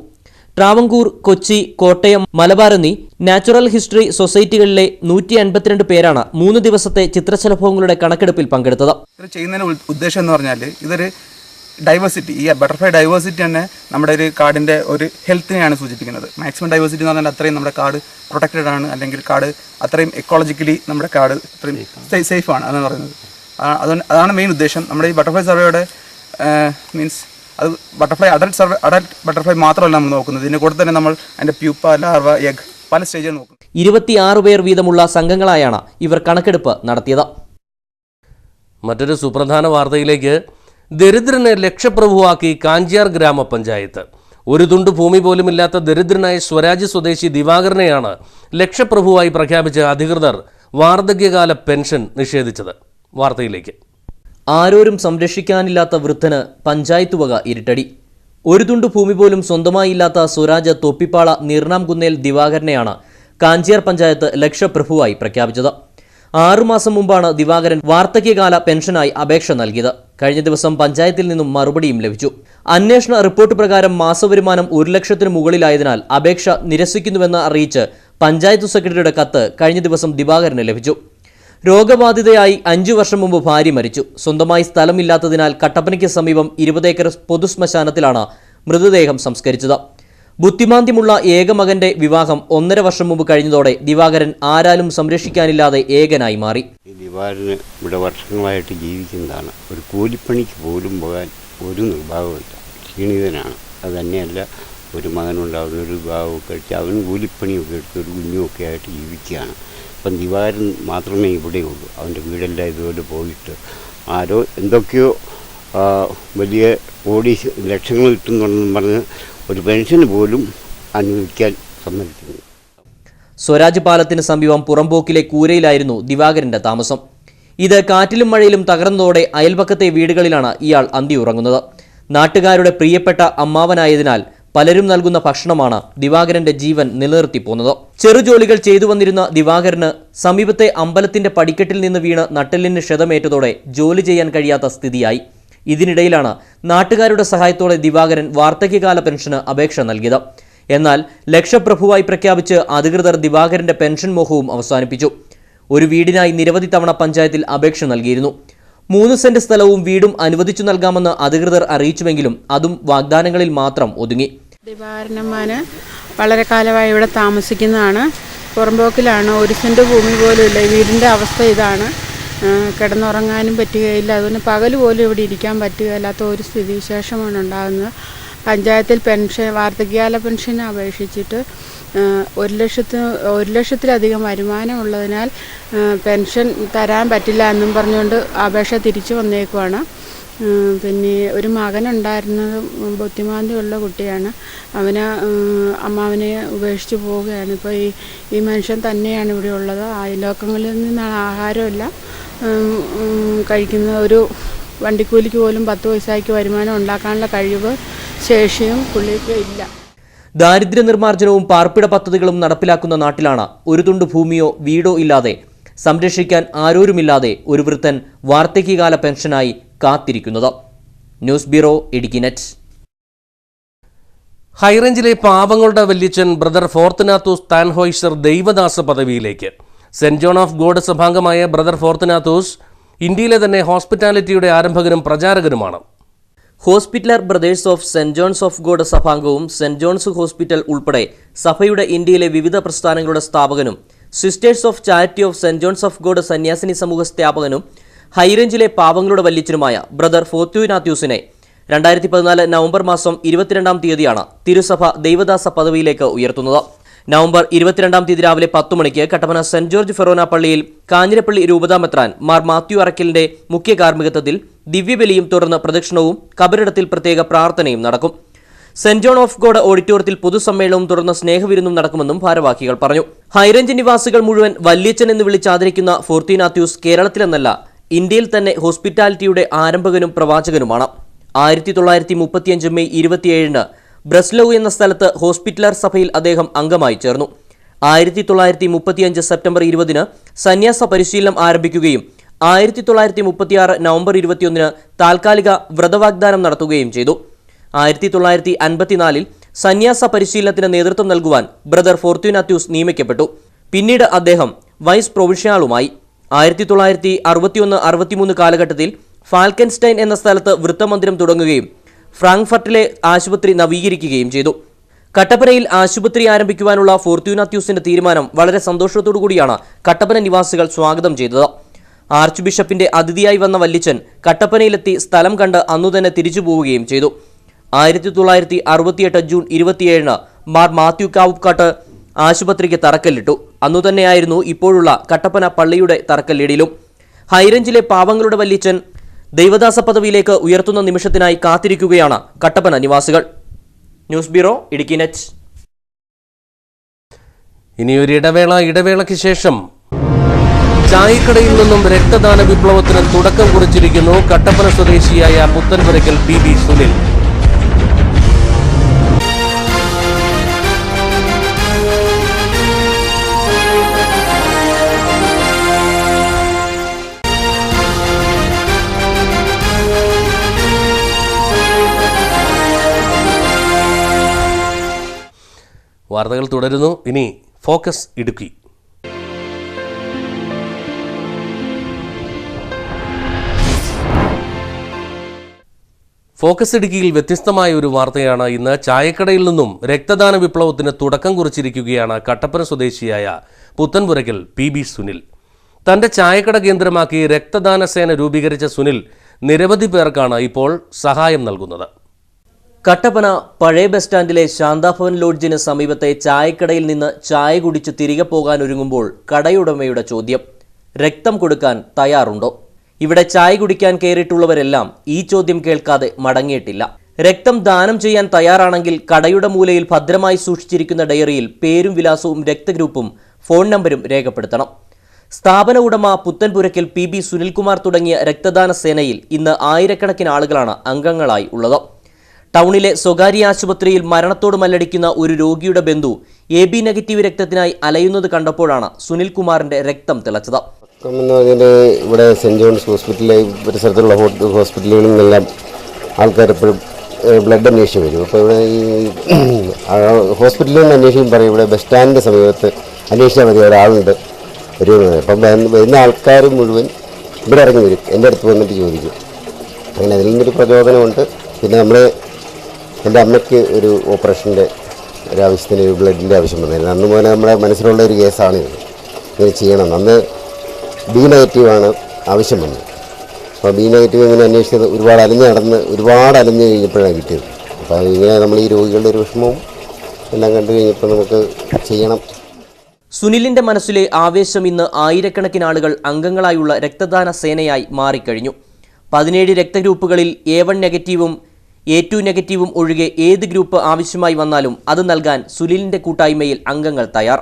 ട്രാവങ്കൂർ, കൊച്ചി, കോട്ടയം, മലബാർ എന്നീ നാച്ചുറൽ ഹിസ്റ്ററി സൊസൈറ്റികളിലെ 152 പേരാണ് 3 ദിവസത്തെ ചിത്രശലഭങ്ങളുടെ കണക്കെടുപ്പിൽ പങ്കെടുത്തത്. ചെയ്യുന്നതിന് ഉദ്ദേശം എന്ന് പറഞ്ഞാൽ ഇതൊരു ഡൈവേഴ്സിറ്റി, ഈ ബട്ടർഫ്ലൈ ഡൈവേഴ്സിറ്റി തന്നെ നമ്മുടെ ഒരു കാടിൻ്റെ ഒരു ഹെൽത്തിനെയാണ് സൂചിപ്പിക്കുന്നത്. മാക്സിമം ഡൈവേഴ്സിറ്റി എന്ന് പറഞ്ഞാൽ അത്രയും നമ്മുടെ കാട് പ്രൊട്ടക്റ്റഡ് ആണ്, അല്ലെങ്കിൽ കാട് അത്രയും എക്കോളജിക്കലി നമ്മുടെ കാട് അത്രയും സേഫ് ആണ് അതെന്ന് പറയുന്നത്. അതാണ് മെയിൻ ഉദ്ദേശം. നമ്മുടെ ഈ ബട്ടർഫ്ലൈ സർവേയുടെ മീൻസ് അത് ബട്ടർഫ്ലൈ അഡൽട്ട് ബട്ടർഫ്ലൈ മാത്രമല്ല നമ്മൾ നോക്കുന്നത്, ഇതിൻ്റെ കൂടെ തന്നെ നമ്മൾ അതിൻ്റെ പ്യൂപ്പ, ലാർവ, എഗ് പല സ്റ്റേജിൽ നോക്കും. 26 പേർ വീതമുള്ള സംഘങ്ങളായാണ് ഇവർ കണക്കെടുപ്പ് നടത്തിയത്. മറ്റൊരു സുപ്രധാന വാർത്തയിലേക്ക്. ദരിദ്രനെ ലക്ഷപ്രഭുവാക്കി കാഞ്ചിയാർ ഗ്രാമപഞ്ചായത്ത്. ഒരു തുണ്ട് ഭൂമി പോലുമില്ലാത്ത ദരിദ്രനായ സ്വരാജ് സ്വദേശി ദിവാകരനെയാണ് ലക്ഷപ്രഭുവായി പ്രഖ്യാപിച്ച അധികൃതർ വാർദ്ധക്യകാല പെൻഷൻ നിഷേധിച്ചത്. വാർത്തയിലേക്ക്. ആരോരും സംരക്ഷിക്കാനില്ലാത്ത വൃദ്ധന് പഞ്ചായത്ത് വക ഇരുട്ടടി. ഒരു തുണ്ട് ഭൂമി പോലും സ്വന്തമായില്ലാത്ത സ്വരാജ് തൊപ്പിപ്പാള നീർണാംകുന്നേൽ ദിവാകരനെയാണ് കാഞ്ചിയാർ പഞ്ചായത്ത് ലക്ഷപ്രഭുവായി പ്രഖ്യാപിച്ചത്. 6 മാസം മുമ്പാണ് ദിവാകരൻ വാർദ്ധക്യകാല പെൻഷനായി അപേക്ഷ നൽകിയത്. കഴിഞ്ഞ ദിവസം പഞ്ചായത്തിൽ നിന്നും മറുപടിയും ലഭിച്ചു. അന്വേഷണ റിപ്പോർട്ട് പ്രകാരം മാസവരുമാനം 1 ലക്ഷത്തിന് മുകളിലായതിനാൽ അപേക്ഷ നിരസിക്കുന്നുവെന്ന് അറിയിച്ച് പഞ്ചായത്ത് സെക്രട്ടറിയുടെ കത്ത് കഴിഞ്ഞ ദിവസം ദിവാകരന് ലഭിച്ചു. രോഗബാധിതയായി 5 വർഷം മുമ്പ് ഭാര്യ മരിച്ചു. സ്വന്തമായി സ്ഥലമില്ലാത്തതിനാൽ കട്ടപ്പനയ്ക്ക് സമീപം 20 ഏക്കർ പൊതുശ്മശാനത്തിലാണ് മൃതദേഹം സംസ്കരിച്ചത്. ബുദ്ധിമാന്ദ്യമുള്ള ഏക മകന്റെ വിവാഹം 1.5 വർഷം മുമ്പ് കഴിഞ്ഞതോടെ ദിവാകരൻ ആരാലും സംരക്ഷിക്കാനില്ലാതെ ഏകനായി മാറി. ദിവാകരന് ഇവിടെ വർഷങ്ങളായിട്ട് ജീവിക്കുന്നതാണ്. ഒരു കൂലിപ്പണിക്ക് പോലും പോകാൻ ഒരു നിർഭാഗമില്ല. ക്ഷീണിതനാണ്. അത് തന്നെയല്ല, ഒരു മകനുണ്ടാവുന്ന ഒരു വിവാഹമൊക്കെ കഴിച്ച് അവൻ കൂലിപ്പണിയൊക്കെ എടുത്ത് ഒരു കുഞ്ഞുമൊക്കെ ആയിട്ട് ജീവിക്കുകയാണ്. അപ്പം ദിവാകരൻ മാത്രമേ ഇവിടെയുള്ളൂ. അവൻ്റെ വീടെല്ലാം ഇതുപോലെ പോയിട്ട് ആരോ എന്തൊക്കെയോ വലിയ കോടി ലക്ഷങ്ങൾ കിട്ടുന്നുണ്ടെന്ന് പറഞ്ഞ് ഒരു പെൻഷന് പോലും അനുവദിക്കാൻ സമ്മതിക്കുന്നു. സ്വരാജ് പാലത്തിന് സമീപം പുറമ്പോക്കിലെ കൂരയിലായിരുന്നു ദിവാകരന്റെ താമസം. ഇത് കാറ്റിലും മഴയിലും തകർന്നതോടെ അയൽപക്കത്തെ വീടുകളിലാണ് ഇയാൾ അന്തിയുറങ്ങുന്നത്. നാട്ടുകാരുടെ പ്രിയപ്പെട്ട അമ്മാവനായതിനാൽ പലരും നൽകുന്ന ഭക്ഷണമാണ് ദിവാകരന്റെ ജീവൻ നിലനിർത്തിപ്പോന്നത്. ചെറുജോലികൾ ചെയ്തു വന്നിരുന്ന ദിവാകരന് സമീപത്തെ അമ്പലത്തിന്റെ പടിക്കെട്ടിൽ നിന്ന് വീണ് നട്ടെല്ലിന് ക്ഷതമേറ്റതോടെ ജോലി ചെയ്യാൻ കഴിയാത്ത സ്ഥിതിയായി. ഇതിനിടയിലാണ് നാട്ടുകാരുടെ സഹായത്തോടെ ദിവാകരൻ വാർദ്ധക്യകാല പെൻഷന് അപേക്ഷ നൽകിയത്. എന്നാൽ ലക്ഷപ്രഭുവായി പ്രഖ്യാപിച്ച് അധികൃതർ ദിവാകരന്റെ പെൻഷൻ മോഹവും അവസാനിപ്പിച്ചു. ഒരു വീടിനായി നിരവധി തവണ പഞ്ചായത്തിൽ അപേക്ഷ നൽകിയിരുന്നു. 3 സെന്റ് സ്ഥലവും വീടും അനുവദിച്ചു നൽകാമെന്ന് അധികൃതർ അറിയിച്ചുവെങ്കിലും അതും വാഗ്ദാനങ്ങളിൽ മാത്രം ഒതുങ്ങി. ദിവാകരനമ്മാന് വളരെ കാലമായി ഇവിടെ താമസിക്കുന്നതാണ്. പുറമ്പോക്കിലാണ്, ഒരു സെൻറ്റ് ഭൂമി പോലും ഇല്ല. വീടിൻ്റെ അവസ്ഥ ഇതാണ്. കിടന്നുറങ്ങാനും പറ്റുകയില്ല, അതുകൊണ്ട് പകൽ പോലും ഇവിടെ ഇരിക്കാൻ പറ്റുകയില്ലാത്ത ഒരു സ്ഥിതിവിശേഷമാണ് ഉണ്ടാകുന്നത്. പഞ്ചായത്തിൽ പെൻഷൻ, വാർദ്ധക്യകാല പെൻഷന് അപേക്ഷിച്ചിട്ട് 1 ലക്ഷത്തിലധികം വരുമാനമുള്ളതിനാൽ പെൻഷൻ തരാൻ പറ്റില്ല എന്നും പറഞ്ഞുകൊണ്ട് അപേക്ഷ തിരിച്ചു വന്നേക്കുവാണ്. പിന്നെ ഒരു മകനുണ്ടായിരുന്നത് ബുദ്ധിമാന്ദ്യമുള്ള കുട്ടിയാണ്. അമ്മാവനെ ഉപേക്ഷിച്ച് പോവുകയാണ്. ഇപ്പോൾ ഈ മനുഷ്യൻ തന്നെയാണ് ഇവിടെ ഉള്ളത്. അയൽവക്കങ്ങളിൽ നിന്നാണ് ആഹാരമില്ല കഴിക്കുന്ന. ഒരു വണ്ടിക്കൂലിക്ക് പോലും 10 പൈസയ്ക്ക് വരുമാനം ഉണ്ടാക്കാനുള്ള കഴിവ് ശേഷിയും പുള്ളിക്ക് ഇല്ല. ദാരിദ്ര്യ നിർമ്മാർജ്ജനവും പാർപ്പിട പദ്ധതികളും നടപ്പിലാക്കുന്ന നാട്ടിലാണ് ഒരു തുണ്ട് ഭൂമിയോ വീടോ ഇല്ലാതെ, സംരക്ഷിക്കാൻ ആരോരുമില്ലാതെ ഒരു വൃദ്ധൻ വാർദ്ധക്യകാല പെൻഷനായി കാത്തിരിക്കുന്നത്. News bureau, Idukki net. ഹൈറേഞ്ചിലെ പാവങ്ങളുടെ വല്യച്ഛൻ ബ്രദർ ഫോർത്തുനാത്തോസ് താൻഹോയ്സർ ദൈവദാസ പദവിയിലേക്ക്. സെന്റ് ജോൺ ഓഫ് ഗോഡ് സഭാംഗമായ ബ്രദർ ഫോർത്തുനാത്തോസ് ഇന്ത്യയിലെ തന്നെ ഹോസ്പിറ്റാലിറ്റിയുടെ ആരംഭകനും പ്രചാരകനുമാണ്. Hospitaller brothers of Saint John's of God സഭാംഗവും സെന്റ് ജോൺസ് ഹോസ്പിറ്റൽ ഉൾപ്പെടെ സഭയുടെ ഇന്ത്യയിലെ വിവിധ പ്രസ്ഥാനങ്ങളുടെ സ്ഥാപകനും sisters of charity of Saint John's of God സന്യാസിനി സമൂഹ സ്ഥാപകനും ഹൈറേഞ്ചിലെ പാവങ്ങളുടെ വല്യച്ഛനുമായ ബ്രദർ ഫോർത്തുനാത്യൂസിനെ 2014 നവംബർ മാസം 22-ാം തീയതിയാണ് തിരുസഭ ദൈവദാസ പദവിയിലേക്ക് ഉയർത്തുന്നത്. നവംബർ 22-ാം തീയതി രാവിലെ 10 മണിക്ക് കട്ടപ്പന സെന്റ് ജോർജ് ഫെറോന പള്ളിയിൽ കാഞ്ഞിരപ്പള്ളി രൂപതാമെത്രാൻ മാർ മാത്യു അറക്കലിന്റെ മുഖ്യ കാർമ്മികത്വത്തിൽ ദിവ്യബലിയും തുടർന്ന് പ്രദക്ഷിണവും കബറിടത്തിൽ പ്രത്യേക പ്രാർത്ഥനയും നടക്കും. സെന്റ് ജോൺ ഓഫ് ഗോഡ് ഓഡിറ്റോറിയത്തിൽ പൊതുസമ്മേളനവും തുടർന്ന് സ്നേഹവിരുന്നും നടക്കുമെന്നും ഭാരവാഹികൾ പറഞ്ഞു. ഹൈറേഞ്ച് നിവാസികൾ മുഴുവൻ വല്യച്ഛൻ എന്ന് വിളിച്ചാദരിക്കുന്ന ഫോർത്തുനാത്യൂസ് കേരളത്തിലെന്നല്ല ഇന്ത്യയിൽ തന്നെ ഹോസ്പിറ്റാലിറ്റിയുടെ ആരംഭകനും പ്രവാചകനുമാണ്. 1935 മെയ് 27-ന് ബ്രസ്ലൌ എന്ന സ്ഥലത്ത് ഹോസ്പിറ്റലർ സഭയിൽ അദ്ദേഹം അംഗമായി ചേർന്നു. 1935 സെപ്റ്റംബർ 20-ന് സന്യാസ പരിശീലനം ആരംഭിക്കുകയും 1936 നവംബർ 21-ന് താൽക്കാലിക വ്രതവാഗ്ദാനം നടത്തുകയും ചെയ്തു. 1954-ൽ സന്യാസ പരിശീലനത്തിന് നേതൃത്വം നൽകുവാൻ ബ്രദർ ഫോർത്തുനാത്യൂസ് നിയമിക്കപ്പെട്ടു. പിന്നീട് അദ്ദേഹം വൈസ് പ്രൊവിൻഷ്യലുമായി. 1961-63 കാലഘട്ടത്തിൽ ഫാൽക്കൻസ്റ്റൈൻ എന്ന സ്ഥലത്ത് വൃത്തമന്ദിരം തുടങ്ങുകയും ഫ്രാങ്ക്ഫർട്ടിലെ ആശുപത്രി നവീകരിക്കുകയും ചെയ്തു. കട്ടപ്പനയിൽ ആശുപത്രി ആരംഭിക്കുവാനുള്ള ഫോർത്തുനാത്യൂസിന്റെ തീരുമാനം വളരെ സന്തോഷത്തോടുകൂടിയാണ് കട്ടപ്പന നിവാസികൾ സ്വാഗതം ചെയ്തത്. ആർച്ച് ബിഷപ്പിന്റെ അതിഥിയായി വന്ന വല്യച്ഛൻ കട്ടപ്പനയിലെത്തി സ്ഥലം കണ്ട് അന്നുതന്നെ തിരിച്ചു പോവുകയും ചെയ്തു. 1968 ജൂൺ 27-ന് മാർ മാത്യു കാവുക്കാട്ട് ആശുപത്രിക്ക് തറക്കല്ലിട്ടു. അന്നുതന്നെയായിരുന്നു ഇപ്പോഴുള്ള കട്ടപ്പന പള്ളിയുടെ തറക്കല്ലിടലും. ഹൈറേഞ്ചിലെ പാവങ്ങളുടെ വല്യച്ഛൻ ദൈവദാസ പദവിയിലേക്ക് ഉയർത്തുന്ന നിമിഷത്തിനായി കാത്തിരിക്കുകയാണ് കട്ടപ്പന നിവാസികൾ. News bureau, Idukki net. ഇനിയൊരു ഇടവേളയ്ക്ക് ശേഷം ചായക്കടയിൽ നിന്നും രക്തദാന വിപ്ലവത്തിന് തുടക്കം കുറിച്ചിരിക്കുന്നു കട്ടപ്പന സ്വദേശിയായ പുത്തൻപുരയ്ക്കൽ PB സുനിൽ. വാർത്തകൾ തുടരുന്നു. ഇനി ഫോക്കസ് ഇടുക്കി. ഫോക്കസ് ഇടുക്കിയിൽ വ്യത്യസ്തമായ ഒരു വാർത്തയാണ് ഇന്ന്. ചായക്കടയിൽ നിന്നും രക്തദാന വിപ്ലവത്തിന് തുടക്കം കുറിച്ചിരിക്കുകയാണ് കട്ടപ്പന സ്വദേശിയായ പുത്തൻപുരയ്ക്കൽ PB സുനിൽ. തന്റെ ചായക്കട കേന്ദ്രമാക്കി രക്തദാന സേന രൂപീകരിച്ച സുനിൽ നിരവധി പേർക്കാണ് ഇപ്പോൾ സഹായം നൽകുന്നത്. കട്ടപ്പന പഴയ ബസ് സ്റ്റാൻഡിലെ ശാന്താഭവൻ ലോഡ്ജിന് സമീപത്തെ ചായക്കടയിൽ നിന്ന് ചായ കുടിച്ച് തിരികെ പോകാൻ ഒരുങ്ങുമ്പോൾ കടയുടമയുടെ ചോദ്യം, രക്തം കൊടുക്കാൻ തയ്യാറുണ്ടോ? ഇവിടെ ചായ കുടിക്കാൻ കയറിയിട്ടുള്ളവരെല്ലാം ഈ ചോദ്യം കേൾക്കാതെ മടങ്ങിയിട്ടില്ല. രക്തം ദാനം ചെയ്യാൻ തയ്യാറാണെങ്കിൽ കടയുടെ മൂലയിൽ ഭദ്രമായി സൂക്ഷിച്ചിരിക്കുന്ന ഡയറിയിൽ പേരും വിലാസവും രക്തഗ്രൂപ്പും ഫോൺ നമ്പരും രേഖപ്പെടുത്തണം. സ്ഥാപന ഉടമ പുത്തൻപുരയ്ക്കൽ PB സുനിൽകുമാർ തുടങ്ങിയ രക്തദാന സേനയിൽ ഇന്ന് ആയിരക്കണക്കിന് ആളുകളാണ് അംഗങ്ങളായി ഉള്ളത്. ടൗണിലെ സ്വകാര്യ ആശുപത്രിയിൽ മരണത്തോട് മല്ലടിക്കുന്ന ഒരു രോഗിയുടെ ബന്ധു AB നെഗറ്റീവ് രക്തത്തിനായി അലയുന്നത് കണ്ടപ്പോഴാണ് സുനിൽകുമാറിന്റെ രക്തം തിളച്ചത്. ഇവിടെ സെന്റ് ജോൺസ് ഹോസ്പിറ്റലിലെ പരിസരത്തുള്ള ഹോസ്പിറ്റലുകളിൽ നിന്നെല്ലാം ആൾക്കാർ എപ്പോഴും ബ്ലഡ് അന്വേഷിച്ച് വരും. അപ്പോൾ ഇവിടെ ഈ ഹോസ്പിറ്റലിൽ നിന്ന് അന്വേഷിക്കും പറയും ഇവിടെ ബസ് സ്റ്റാൻഡിൻ്റെ സമീപത്ത് അന്വേഷിച്ചാൽ മതി, ഒരാളുണ്ട് വരുന്നത്. അപ്പം വരുന്ന ആൾക്കാർ മുഴുവൻ ഇവിടെ ഇറങ്ങി വരും, എൻ്റെ അടുത്ത് വന്നിട്ട് ചോദിക്കും. അങ്ങനെ അതിൽ നിന്നൊരു പ്രചോദനമുണ്ട്. പിന്നെ എൻ്റെ അമ്മയ്ക്ക് ഒരു ഓപ്പറേഷൻ്റെ ഒരാവശ്യത്തിന് ഒരു ബ്ലഡിൻ്റെ ആവശ്യം വന്നിരുന്നു. അന്ന് മുതൽ നമ്മുടെ മനസ്സിലുള്ള ഒരു കേസാണിത്. ഇങ്ങനെ ചെയ്യണം. അന്ന് ബി നെഗറ്റീവാണ് ആവശ്യം വന്നത്. അപ്പോൾ ബി നെഗറ്റീവ് ഇങ്ങനെ അന്വേഷിച്ചത് ഒരുപാട് അലഞ്ഞ് കഴിഞ്ഞപ്പോഴാണ് കിട്ടിയത്. അപ്പോൾ ഇങ്ങനെ നമ്മൾ ഈ രോഗികളുടെ ഒരു വിഷമവും എല്ലാം കണ്ടു കഴിഞ്ഞപ്പോൾ നമുക്ക് ചെയ്യണം. സുനിലിന്റെ മനസ്സിലെ ആവേശം ഇന്ന് ആയിരക്കണക്കിന് ആളുകൾ അംഗങ്ങളായുള്ള രക്തദാന സേനയായി മാറിക്കഴിഞ്ഞു. 17 രക്തഗ്രൂപ്പുകളിൽ A1 നെഗറ്റീവും A2 നെഗറ്റീവും ഒഴികെ ഏത് ഗ്രൂപ്പ് ആവശ്യമായി വന്നാലും അത് നൽകാൻ സുനിലിന്റെ കൂട്ടായ്മയിൽ അംഗങ്ങൾ തയ്യാർ.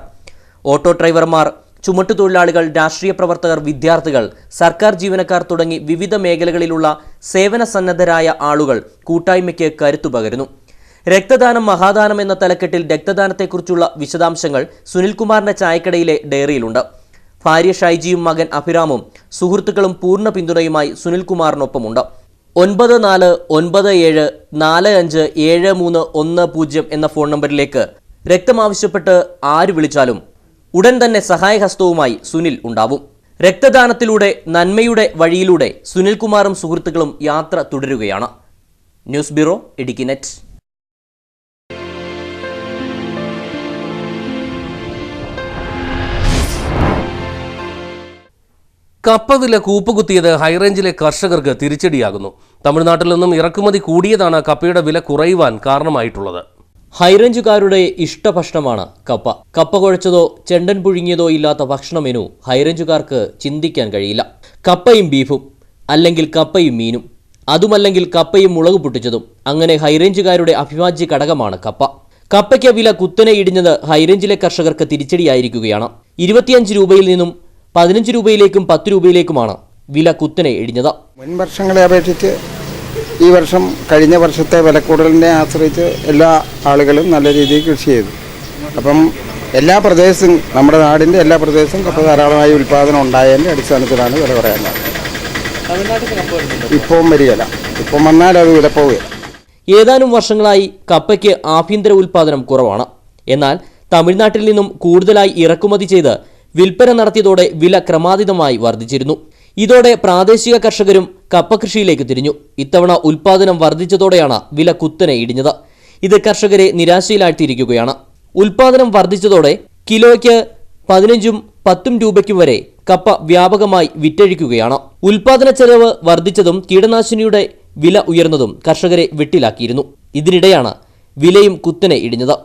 ഓട്ടോ ഡ്രൈവർമാർ, ചുമട്ടുതൊഴിലാളികൾ, രാഷ്ട്രീയ പ്രവർത്തകർ, വിദ്യാർത്ഥികൾ, സർക്കാർ ജീവനക്കാർ തുടങ്ങി വിവിധ മേഖലകളിലുള്ള സേവന സന്നദ്ധരായ ആളുകൾ കൂട്ടായ്മയ്ക്ക് കരുത്തു പകരുന്നു. രക്തദാനം മഹാദാനം എന്ന തലക്കെട്ടിൽ രക്തദാനത്തെക്കുറിച്ചുള്ള വിശദാംശങ്ങൾ സുനിൽകുമാറിന്റെ ചായക്കടയിലെ ഡയറിയിലുണ്ട്. ഭാര്യ ഷൈജിയും മകൻ അഭിരാമും സുഹൃത്തുക്കളും പൂർണ്ണ പിന്തുണയുമായി സുനിൽകുമാറിനൊപ്പമുണ്ട്. 9497457310 എന്ന ഫോൺ നമ്പറിലേക്ക് രക്തം ആവശ്യപ്പെട്ട് ആര് വിളിച്ചാലും ഉടൻ തന്നെ സഹായഹസ്തവുമായി സുനിൽ ഉണ്ടാവും. രക്തദാനത്തിലൂടെ നന്മയുടെ വഴിയിലൂടെ സുനിൽകുമാറും സുഹൃത്തുക്കളും യാത്ര തുടരുകയാണ്. News bureau, Idukki net. കപ്പ വില കൂപ്പുകുത്തിയത് ഹൈറേഞ്ചിലെ കർഷകർക്ക് തിരിച്ചടിയാകുന്നു. തമിഴ്നാട്ടിൽ നിന്നും ഇറക്കുമതി കൂടിയതാണ് കപ്പയുടെ വില കുറയുവാൻ കാരണമായിട്ടുള്ളത്. ഹൈറേഞ്ചുകാരുടെ ഇഷ്ടഭക്ഷണമാണ് കപ്പ. കപ്പ കുഴച്ചതോ ചെണ്ടൻ പുഴുങ്ങിയതോ ഇല്ലാത്ത ഭക്ഷണ മെനു ഹൈറേഞ്ചുകാർക്ക് ചിന്തിക്കാൻ കഴിയില്ല. കപ്പയും ബീഫും, അല്ലെങ്കിൽ കപ്പയും മീനും, അതുമല്ലെങ്കിൽ കപ്പയും മുളക് പൊട്ടിച്ചതും. അങ്ങനെ ഹൈറേഞ്ചുകാരുടെ അഭിവാജ്യ ഘടകമാണ് കപ്പ. കപ്പയ്ക്ക് വില കുത്തനെ ഇടിഞ്ഞത് ഹൈറേഞ്ചിലെ കർഷകർക്ക് തിരിച്ചടിയായിരിക്കുകയാണ്. 25 രൂപയിൽ നിന്നും 15 രൂപയിലേക്കും 10 രൂപയിലേക്കുമാണ് വില കുത്തനെ ഇടിഞ്ഞത്. മുൻ വർഷങ്ങളെ അപേക്ഷിച്ച് ഈ വർഷം കഴിഞ്ഞ വർഷത്തെ വിലക്കൂടലിനെ ആശ്രയിച്ച് എല്ലാ ആളുകളും നല്ല രീതിയിൽ കൃഷി ചെയ്തു. അപ്പം എല്ലാ പ്രദേശവും, നമ്മുടെ നാടിൻ്റെ എല്ലാ പ്രദേശവും കപ്പ ധാരാളമായി ഉൽപ്പാദനം ഉണ്ടായതിൻ്റെ അടിസ്ഥാനത്തിലാണ് വില കുറയാൻ. ഇപ്പം വരികയില്ല, ഇപ്പം വന്നാൽ അത് വില പോവുകയില്ല. ഏതാനും വർഷങ്ങളായി കപ്പയ്ക്ക് ആഭ്യന്തര ഉൽപ്പാദനം കുറവാണ്. എന്നാൽ തമിഴ്നാട്ടിൽ നിന്നും കൂടുതലായി ഇറക്കുമതി ചെയ്ത് വിൽപ്പന നടത്തിയതോടെ വില ക്രമാതീതമായി വർദ്ധിച്ചിരുന്നു. ഇതോടെ പ്രാദേശിക കർഷകരും കപ്പ കൃഷിയിലേക്ക് തിരിഞ്ഞു. ഇത്തവണ ഉൽപ്പാദനം വർദ്ധിച്ചതോടെയാണ് വില കുത്തനെ ഇടിഞ്ഞത്. ഇത് കർഷകരെ നിരാശയിലാഴ്ത്തിയിരിക്കുകയാണ്. ഉൽപ്പാദനം വർദ്ധിച്ചതോടെ കിലോയ്ക്ക് 15ഉം 10ഉം രൂപയ്ക്ക് വരെ കപ്പ വ്യാപകമായി വിറ്റഴിക്കുകയാണ്. ഉൽപ്പാദന ചെലവ് വർദ്ധിച്ചതും കീടനാശിനിയുടെ വില ഉയർന്നതും കർഷകരെ വെട്ടിലാക്കിയിരുന്നു. ഇതിനിടെയാണ് വിലയും കുത്തനെ ഇടിഞ്ഞത്.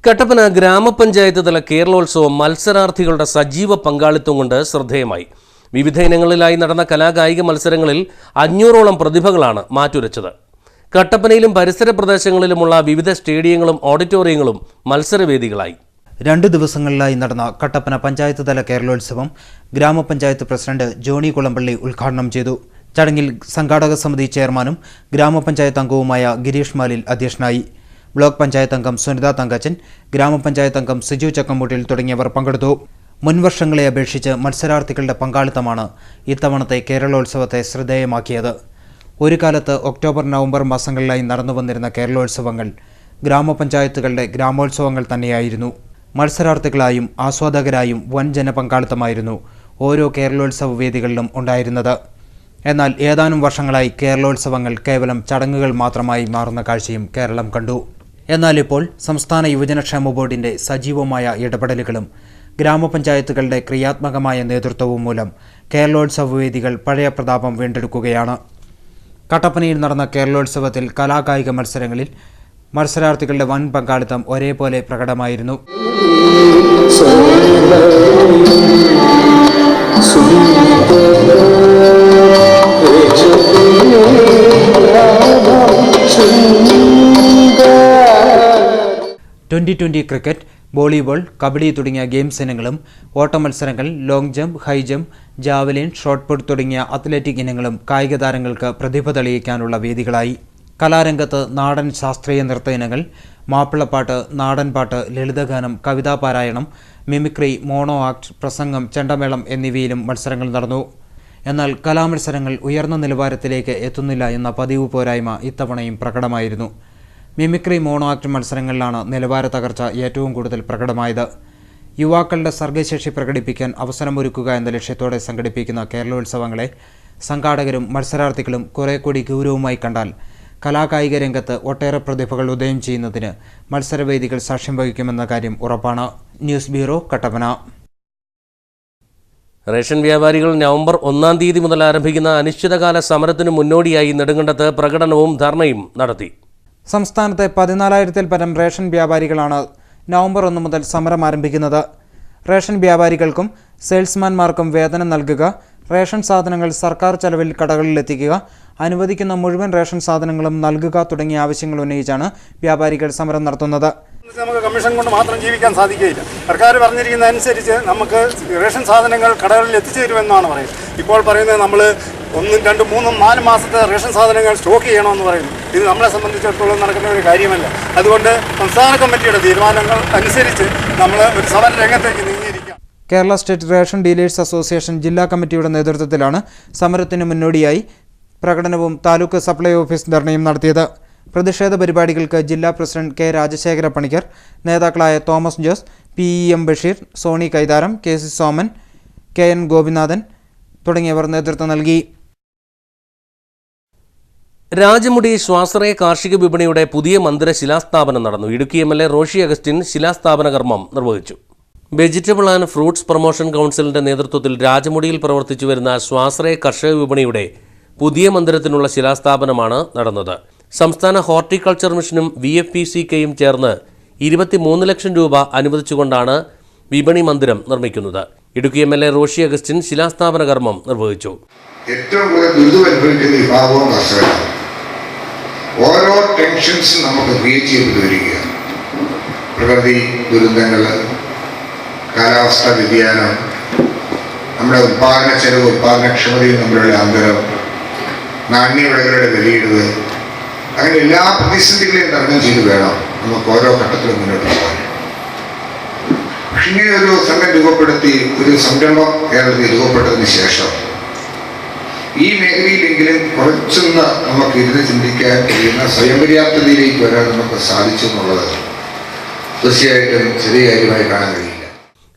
കട്ടപ്പന ഗ്രാമപഞ്ചായത്ത് തല കേരളോത്സവം മത്സരാർത്ഥികളുടെ സജീവ പങ്കാളിത്തം കൊണ്ട് ശ്രദ്ധേയമായി. വിവിധ ഇനങ്ങളിലായി നടന്ന കലാകായിക മത്സരങ്ങളിൽ 500ഓളം പ്രതിഭകളാണ് മാറ്റുരച്ചത്. കട്ടപ്പനയിലും പരിസര പ്രദേശങ്ങളിലുമുള്ള വിവിധ സ്റ്റേഡിയങ്ങളും ഓഡിറ്റോറിയങ്ങളും മത്സരവേദികളായി. 2 ദിവസങ്ങളിലായി നടന്ന കട്ടപ്പന പഞ്ചായത്ത് തല കേരളോത്സവം ഗ്രാമപഞ്ചായത്ത് പ്രസിഡന്റ് ജോണി കുളമ്പള്ളി ഉദ്ഘാടനം ചെയ്തു. ചടങ്ങിൽ സംഘാടക സമിതി ചെയർമാനും ഗ്രാമപഞ്ചായത്ത് അംഗവുമായ ഗിരീഷ് മാലിൽ അധ്യക്ഷനായി. ബ്ലോക്ക് പഞ്ചായത്ത് അംഗം സുനിത തങ്കച്ചൻ, ഗ്രാമപഞ്ചായത്ത് അംഗം സിജു ചക്കമ്പൂട്ടിൽ തുടങ്ങിയവർ പങ്കെടുത്തു. മുൻവർഷങ്ങളെ അപേക്ഷിച്ച് മത്സരാർത്ഥികളുടെ പങ്കാളിത്തമാണ് ഇത്തവണത്തെ കേരളോത്സവത്തെ ശ്രദ്ധേയമാക്കിയത്. ഒരു കാലത്ത് ഒക്ടോബർ, നവംബർ മാസങ്ങളിലായി നടന്നുവന്നിരുന്ന കേരളോത്സവങ്ങൾ ഗ്രാമപഞ്ചായത്തുകളുടെ ഗ്രാമോത്സവങ്ങൾ തന്നെയായിരുന്നു. മത്സരാർത്ഥികളായും ആസ്വാദകരായും വൻ ജനപങ്കാളിത്തമായിരുന്നു ഓരോ കേരളോത്സവ വേദികളിലും ഉണ്ടായിരുന്നത്. എന്നാൽ ഏതാനും വർഷങ്ങളായി കേരളോത്സവങ്ങൾ കേവലം ചടങ്ങുകൾ മാത്രമായി മാറുന്ന കാഴ്ചയും കേരളം കണ്ടു. എന്നാൽ ഇപ്പോൾ സംസ്ഥാന യുവജനക്ഷേമ ബോർഡിന്റെ സജീവമായ ഇടപെടലുകളും ഗ്രാമപഞ്ചായത്തുകളുടെ ക്രിയാത്മകമായ നേതൃത്വവും മൂലം കേരളോത്സവ വേദികൾ പഴയ പ്രതാപം വീണ്ടെടുക്കുകയാണ്. കട്ടപ്പനയിൽ നടന്ന കേരളോത്സവത്തിൽ കലാകായിക മത്സരങ്ങളിൽ മത്സരാർത്ഥികളുടെ വൻ പങ്കാളിത്തം ഒരേപോലെ പ്രകടമായിരുന്നു. T20 ക്രിക്കറ്റ്, വോളിബോൾ, കബഡി തുടങ്ങിയ ഗെയിംസ് ഇനങ്ങളും ഓട്ടമത്സരങ്ങൾ, long jump, high jump, javelin, shot put തുടങ്ങിയ അത്ലറ്റിക് ഇനങ്ങളും കായിക താരങ്ങൾക്ക് പ്രതിഭ തെളിയിക്കാനുള്ള വേദികളായി. കലാരംഗത്ത് നാടൻ ശാസ്ത്രീയ നൃത്ത ഇനങ്ങൾ, മാപ്പിളപ്പാട്ട്, നാടൻപാട്ട്, ലളിതഗാനം, കവിതാപാരായണം, മിമിക്രി, മോണോ ആക്ട്, പ്രസംഗം, ചെണ്ടമേളം എന്നിവയിലും മത്സരങ്ങൾ നടന്നു. എന്നാൽ കലാമത്സരങ്ങൾ ഉയർന്ന നിലവാരത്തിലേക്ക് എത്തുന്നില്ല എന്ന പതിവ് പോരായ്മ ഇത്തവണയും പ്രകടമായിരുന്നു. മിമിക്രി, മോണോ ആക്ട് മത്സരങ്ങളിലാണ് നിലവാര തകർച്ച ഏറ്റവും കൂടുതൽ പ്രകടമായത്. യുവാക്കളുടെ സർഗ്ഗശേഷി പ്രകടിപ്പിക്കാൻ അവസരമൊരുക്കുക എന്ന ലക്ഷ്യത്തോടെ സംഘടിപ്പിക്കുന്ന കേരളോത്സവങ്ങളെ സംഘാടകരും മത്സരാർത്ഥികളും കുറെ കൂടി ഗൗരവമായി കണ്ടാൽ കലാകായിക രംഗത്ത് ഒട്ടേറെ പ്രതിഭകൾ ഉദയം ചെയ്യുന്നതിന് മത്സരവേദികൾ സാക്ഷ്യം വഹിക്കുമെന്ന കാര്യം ഉറപ്പാണ്. News bureau, Kattappana. റേഷൻ വ്യാപാരികൾ നവംബർ 1 തീയതി മുതൽ ആരംഭിക്കുന്ന അനിശ്ചിതകാല സമരത്തിനു മുന്നോടിയായി നെടുങ്കണ്ടത്ത് പ്രകടനവും ധർണയും നടത്തി. സംസ്ഥാനത്തെ 14,000-ൽ പരം റേഷൻ വ്യാപാരികളാണ് നവംബർ 1 മുതൽ സമരം ആരംഭിക്കുന്നത്. റേഷൻ വ്യാപാരികൾക്കും സെയിൽസ്മാൻമാർക്കും വേതനം നൽകുക, റേഷൻ സാധനങ്ങൾ സർക്കാർ ചെലവിൽ കടകളിലെത്തിക്കുക, അനുവദിക്കുന്ന മുഴുവൻ റേഷൻ സാധനങ്ങളും നൽകുക തുടങ്ങിയ ആവശ്യങ്ങൾ ഉന്നയിച്ചാണ് വ്യാപാരികൾ സമരം നടത്തുന്നത്. നമുക്ക് കമ്മീഷൻ കൊണ്ട് മാത്രം ജീവിക്കാൻ സാധിക്കുകയില്ല. സർക്കാർ പറഞ്ഞിരിക്കുന്ന അനുസരിച്ച് നമുക്ക് റേഷൻ സാധനങ്ങൾ കടകളിൽ എത്തിച്ചു തരുമെന്നാണ് പറയുന്നത്. ഇപ്പോൾ പറയുന്നത് നമ്മൾ 1, 2, 3, 4 മാസത്തെ റേഷൻ സാധനങ്ങൾ സ്റ്റോക്ക് ചെയ്യണമെന്ന് പറയുന്നു. ഇത് നമ്മളെ സംബന്ധിച്ചിടത്തോളം നടക്കുന്ന ഒരു കാര്യമല്ല. അതുകൊണ്ട് സംസ്ഥാന കമ്മിറ്റിയുടെ തീരുമാനങ്ങൾ അനുസരിച്ച് നമ്മൾ ഒരു സമര രംഗത്തേക്ക് നീങ്ങിയിരിക്കാം. Kerala state ration dealers association ജില്ലാ കമ്മിറ്റിയുടെ നേതൃത്വത്തിലാണ് സമരത്തിന് മുന്നോടിയായി പ്രകടനവും താലൂക്ക് സപ്ലൈ ഓഫീസ് ധർണയും നടത്തിയത്. പ്രതിഷേധ പരിപാടികൾക്ക് ജില്ലാ പ്രസിഡന്റ് കെ രാജശേഖര പണിക്കർ, നേതാക്കളായ Thomas Jose, PEM Basheer, Sony Kaitharam, KC Soman, KN Gopinathan തുടങ്ങിയവർ നേതൃത്വം നൽകി. രാജമുടി സ്വാശ്രയ കാർഷിക വിപണിയുടെ പുതിയ മന്ദിര ശിലാസ്ഥാപനം നടന്നു. ഇടുക്കി MLA റോഷി അഗസ്റ്റിൻ ശിലാസ്ഥാപന കർമ്മം നിർവഹിച്ചു. വെജിറ്റബിൾ ആൻഡ് ഫ്രൂട്ട്സ് പ്രൊമോഷൻ കൗൺസിലിന്റെ നേതൃത്വത്തിൽ രാജമുടിയിൽ പ്രവർത്തിച്ചു വരുന്ന സ്വാശ്രയ കർഷക വിപണിയുടെ പുതിയ മന്ദിരത്തിനുള്ള ശിലാസ്ഥാപനമാണ് നടന്നത്. സംസ്ഥാന ഹോർട്ടിക്കൾച്ചർ മിഷനും VFPCKയും ചേർന്ന് 23 ലക്ഷം രൂപ അനുവദിച്ചുകൊണ്ടാണ് വിപണി മന്ദിരം നിർമ്മിക്കുന്നത്. ഇടുക്കി MLA റോഷി അഗസ്റ്റിൻ ശിലാസ്ഥാപന കർമ്മം നിർവഹിച്ചു. ഏറ്റവും കൂടുതൽ ദുരിതം അനുഭവിക്കുന്ന വിഭാഗവും കർഷകരാണ്. ഓരോ ടെൻഷൻസും നമുക്ക് ക്രിയേറ്റ് ചെയ്തു വരികയാണ്. പ്രകൃതി ദുരന്തങ്ങൾ, കാലാവസ്ഥാ വ്യതിയാനം, നമ്മുടെ ഉത്പാദന ചെലവ്, ഉത്പാദനക്ഷമതയും തമ്മിലുള്ള അന്തരം, നാണ്യവിളകളുടെ വിലയിടുവ്, അങ്ങനെ എല്ലാ പ്രതിസന്ധികളെയും തരണം ചെയ്ത് വേണം നമുക്ക് ഓരോ ഘട്ടത്തിലും മുന്നോട്ട് പോകാൻ. പക്ഷേ ഇങ്ങനെ ഒരു സംഘം രൂപപ്പെടുത്തി, ഒരു സംരംഭം കേരളത്തിൽ രൂപപ്പെട്ടതിന് ശേഷം ഈ മേഖലയിലെങ്കിലും കുറച്ചൊന്ന് നമുക്ക് ഇരുന്ന് ചിന്തിക്കാൻ കഴിയുന്ന സ്വയം പര്യാപ്തതയിലേക്ക് വരാൻ നമുക്ക് സാധിച്ചു എന്നുള്ളത് തീർച്ചയായിട്ടും ചെറിയ കാര്യമായി കാണാൻ കഴിയില്ല.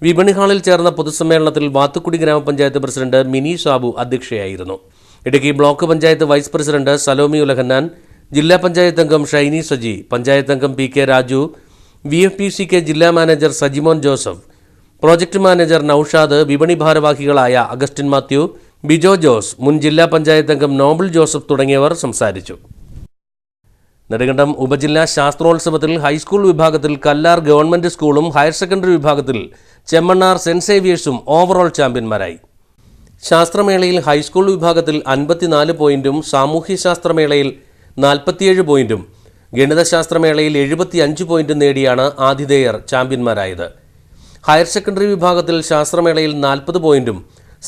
വിപണി ഹാളിൽ ചേർന്ന പൊതുസമ്മേളനത്തിൽ വാത്തുക്കുടി ഗ്രാമപഞ്ചായത്ത് പ്രസിഡന്റ് മിനി സാബു അധ്യക്ഷയായിരുന്നു. Idukki block panchayat vice president Salomi Ulahannan, ജില്ലാ പഞ്ചായത്ത് അംഗം ഷൈനി സജി, പഞ്ചായത്ത് അംഗം PK രാജു, VFPCK ജില്ലാ manager Sajimon Joseph, project manager Naushad, വിപണി ഭാരവാഹികളായ അഗസ്റ്റിൻ മാത്യു, ബിജോ ജോസ്, മുൻ ജില്ലാ പഞ്ചായത്ത് അംഗം നോബിൾ ജോസഫ് തുടങ്ങിയവർ സംസാരിച്ചു. നെടുങ്കണ്ടം ഉപജില്ലാ ശാസ്ത്രോത്സവത്തിൽ ഹൈസ്കൂൾ വിഭാഗത്തിൽ കല്ലാർ ഗവൺമെന്റ് സ്കൂളും ഹയർ സെക്കൻഡറി വിഭാഗത്തിൽ ചെമ്മണ്ണാർ സെന്റ് സേവിയേഴ്സും ഓവറോൾ ചാമ്പ്യന്മാരായി. ശാസ്ത്രമേളയിൽ ഹൈസ്കൂൾ വിഭാഗത്തിൽ 54 പോയിന്റും സാമൂഹ്യശാസ്ത്രമേളയിൽ 47 പോയിന്റും ഗണിതശാസ്ത്രമേളയിൽ 75 പോയിന്റും നേടിയാണ് ആതിഥേയർ ചാമ്പ്യന്മാരായത്. ഹയർ സെക്കൻഡറി വിഭാഗത്തിൽ ശാസ്ത്രമേളയിൽ 40 പോയിന്റും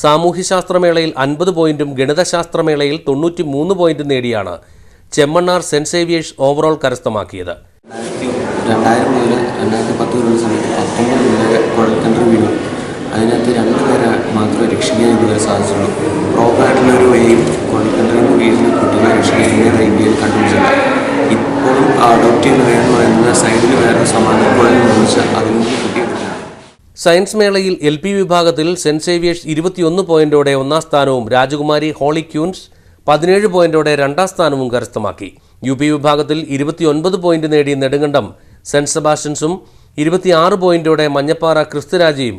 സാമൂഹ്യശാസ്ത്രമേളയിൽ 50 പോയിന്റും ഗണിതശാസ്ത്രമേളയിൽ 93 പോയിന്റും നേടിയാണ് ചെമ്മണ്ണാർ സെന്റ് സേവിയേഴ്സ് ഓവറോൾ കരസ്ഥമാക്കിയത്. 2000 മുതൽ 2010 വരെയുള്ള സമയത്ത് 19 പേരെ കുഴൽക്കിണർ വീണു. അതിനകത്ത് 2 പേരെ മാത്രമേ രക്ഷിക്കാൻ ഇതുവരെ സാധിച്ചുള്ളൂ. പ്രോപ്പറായിട്ടുള്ളൊരു വഴിയും കുഴൽക്കിണറിൽ വീഴുന്ന കുട്ടികളെ രക്ഷിക്കാൻ ഇങ്ങനെ ഇന്ത്യയിൽ കണ്ടുപിടിച്ചില്ല. ഇപ്പോഴും അഡോപ്റ്റ് ചെയ്യുന്ന വേണമെന്ന് പറയുന്നത് സൈഡിൽ വേറെ സമാധാന കുഴൽ നിർമ്മിച്ച് അതിൽ നിന്ന് കുട്ടിയെടുക്കുക. സയൻസ് മേളയിൽ LP വിഭാഗത്തിൽ സെന്റ് സേവിയേഴ്സ് 21 പോയിന്റോടെ 1ാം സ്ഥാനവും രാജകുമാരി ഹോളി ക്യൂൻസ് 17 പോയിന്റോടെ 2ാം സ്ഥാനവും കരസ്ഥമാക്കി. UP വിഭാഗത്തിൽ 29 പോയിന്റ് നേടിയ നെടുങ്കണ്ടം സെന്റ് സെബാസ്റ്റ്യൻസും 26 പോയിന്റോടെ മഞ്ഞപ്പാറ ക്രിസ്തുരാജയും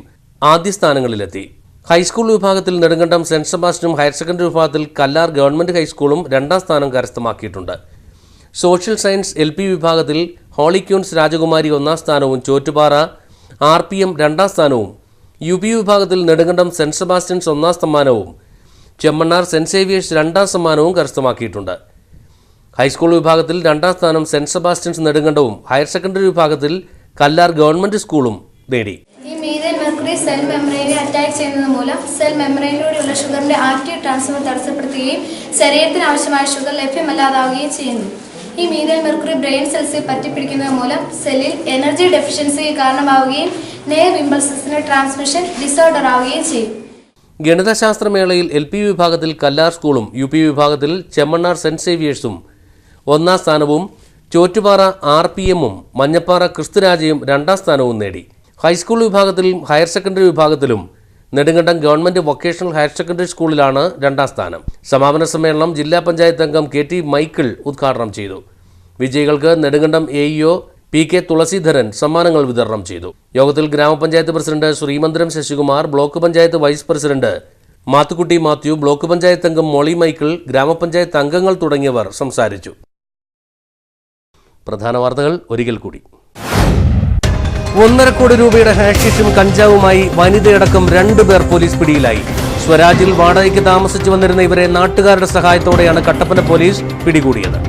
ആദ്യ സ്ഥാനങ്ങളിലെത്തി. ഹൈസ്കൂൾ വിഭാഗത്തിൽ നെടുങ്കണ്ടം സെന്റ് സെബാസ്റ്റ്യനും ഹയർ സെക്കൻഡറി വിഭാഗത്തിൽ കല്ലാർ ഗവൺമെന്റ് ഹൈസ്കൂളും 2ാം സ്ഥാനം കരസ്ഥമാക്കിയിട്ടുണ്ട്. സോഷ്യൽ സയൻസ് LP വിഭാഗത്തിൽ ഹോളി ക്യൂൻസ് രാജകുമാരി 1ാം സ്ഥാനവും ചോറ്റുപാറ RPM 2ാം സ്ഥാനവും, UP വിഭാഗത്തിൽ നെടുങ്കണ്ടം സെന്റ് സെബാസ്റ്റ്യൻസ് 1ാം സമ്മാനവും ചെമ്മണ്ണാർ സെന്റ് സേവിയേഴ്സ് 2ാം സമ്മാനവും കരസ്ഥമാക്കിയിട്ടുണ്ട്. ഹൈസ്കൂൾ വിഭാഗത്തിൽ 2ാം സ്ഥാനം സെന്റ് സെബാസ്റ്റ്യൻസ് നെടുങ്കണ്ടവും ഹയർ സെക്കൻഡറി വിഭാഗത്തിൽ കല്ലാർ ഗവൺമെന്റ് സ്കൂളും നേടി. ഈ മീഥൈൽ മെർക്കുറി സെൽ മെംബ്രെയിനെ അറ്റാക്ക് ചെയ്യുന്നത് മൂലം സെൽ മെംബ്രെയിനിലൂടെയുള്ള ഷുഗറിന്റെ ആക്റ്റീവ് ട്രാൻസ്ഫർ തടസ്സപ്പെടുത്തുകയും ശരീരത്തിന് ആവശ്യമായ ഷുഗർ ലഭ്യമല്ലാതാവുകയും ചെയ്യുന്നു. ഈ മീഥൈൽ മെർക്കുറി ബ്രെയിൻ സെൽസിൽ പറ്റിപ്പിടിക്കുന്നത് മൂലം സെല്ലിൽ എനർജി ഡെഫിഷ്യൻസിക്ക് കാരണമാവുകയും നെർവ് ഇമ്പൾസസിന് ട്രാൻസ്മിഷൻ ഡിസോർഡർ ആവുകയും ചെയ്യും. ഗണിതശാസ്ത്രമേളയിൽ LP വിഭാഗത്തിൽ കല്ലാർ സ്കൂളും UP വിഭാഗത്തിൽ ചെമ്മണ്ണാർ സെന്റ് സേവിയേഴ്സും 1ാം സ്ഥാനവും ചോറ്റുപാറ RPMും മഞ്ഞപ്പാറ ക്രിസ്തുരാജയും 2ാം സ്ഥാനവും നേടി. ഹൈസ്കൂൾ വിഭാഗത്തിലും ഹയർ സെക്കൻഡറി വിഭാഗത്തിലും Nedumkandam government vocational higher secondary സ്കൂളിലാണ് രണ്ടാം സ്ഥാനം. സമാപന സമ്മേളനം ജില്ലാ പഞ്ചായത്ത് അംഗം KT മൈക്കിൾ ഉദ്ഘാടനം ചെയ്തു. വിജയികൾക്ക് നെടുങ്കണ്ടം AEO PK തുളസീധരൻ സമ്മാനങ്ങൾ വിതരണം ചെയ്തു. യോഗത്തിൽ grama panchayat president Sreemandiram Sasikumar, block panchayat vice president Mathukutty Mathew, block panchayat അംഗം മോളി മൈക്കിൾ, ഗ്രാമപഞ്ചായത്ത് അംഗങ്ങൾ തുടങ്ങിയവർ സംസാരിച്ചു. പ്രധാന വാർത്തകൾ ഒരിക്കൽ കൂടി. 1.5 കോടി രൂപയുടെ ഹാഷിഷും കഞ്ചാവുമായി വനിതയടക്കം 2 പേർ പോലീസ് പിടിയിലായി. സ്വരാജിൽ വാടകയ്ക്ക് താമസിച്ചു വന്നിരുന്ന ഇവരെ നാട്ടുകാരുടെ സഹായത്തോടെയാണ് കട്ടപ്പന പോലീസ് പിടികൂടിയത്.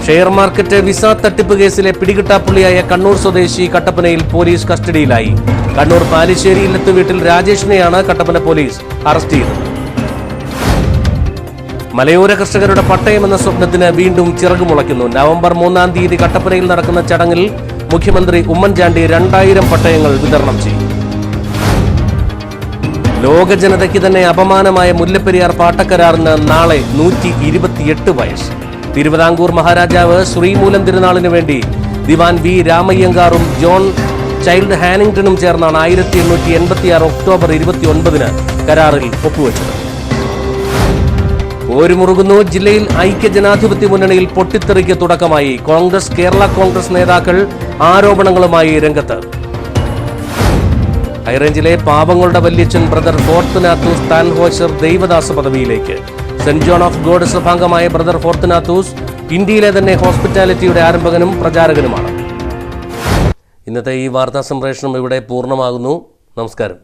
ഷെയർ മാർക്കറ്റ് വിസ തട്ടിപ്പ് കേസിലെ പിടികിട്ടാപ്പുള്ളിയായ കണ്ണൂർ സ്വദേശി കട്ടപ്പനയിൽ പോലീസ് കസ്റ്റഡിയിലായി. കണ്ണൂർ പാലിശ്ശേരി ഇല്ലത്ത് വീട്ടിൽ രാജേഷിനെയാണ് കട്ടപ്പന പോലീസ് അറസ്റ്റ് ചെയ്തത്. മലയോര കർഷകരുടെ പട്ടയം എന്ന സ്വപ്നത്തിന് വീണ്ടും ചിറകുമുളയ്ക്കുന്നു. നവംബർ 3-ാം തീയതി കട്ടപ്പനയിൽ നടക്കുന്ന ചടങ്ങിൽ മുഖ്യമന്ത്രി ഉമ്മൻചാണ്ടി 2000 പട്ടയങ്ങൾ വിതരണം ചെയ്യും. ലോക ജനതയ്ക്ക് തന്നെ അപമാനമായ മുല്ലപ്പെരിയാർ പാട്ടക്കരാറിന് നാളെ 128 വയസ്സ്. തിരുവിതാംകൂർ മഹാരാജാവ് ശ്രീമൂലം തിരുനാളിനു വേണ്ടി ദിവാൻ V രാമയ്യങ്കാറും ജോൺ ചൈൽഡ് ഹാനിങ്ടണും ചേർന്നാണ് 1886 ഒക്ടോബർ 29-ന് കരാറിൽ ഒപ്പുവെച്ചത്. പോരുമുറുകുന്നു. ജില്ലയിൽ ഐക്യജനാധിപത്യ മുന്നണിയിൽ പൊട്ടിത്തെറിക്ക് തുടക്കമായി. കോൺഗ്രസ്, കേരള കോൺഗ്രസ് നേതാക്കൾ ആരോപണങ്ങളുമായി രംഗത്ത്. ഹൈറേഞ്ചിലെ പാവങ്ങളുടെ വല്യച്ഛൻ ബ്രദർ ഫോർത്തുനാത്തൂസ് താൻഹോഷർ ദൈവദാസ പദവിയിലേക്ക്. സെന്റ് ജോൺ ഓഫ് ഗോഡ് സഭാംഗമായ ബ്രദർ ഫോർത്തുനാത്തൂസ് ഇന്ത്യയിലെ തന്നെ ഹോസ്പിറ്റാലിറ്റിയുടെ ആരംഭകനും പ്രചാരകനുമാണ്. ഇന്നത്തെ ഈ വാർത്താ സംപ്രേഷണം ഇവിടെ പൂർണ്ണമാകുന്നു. നമസ്കാരം.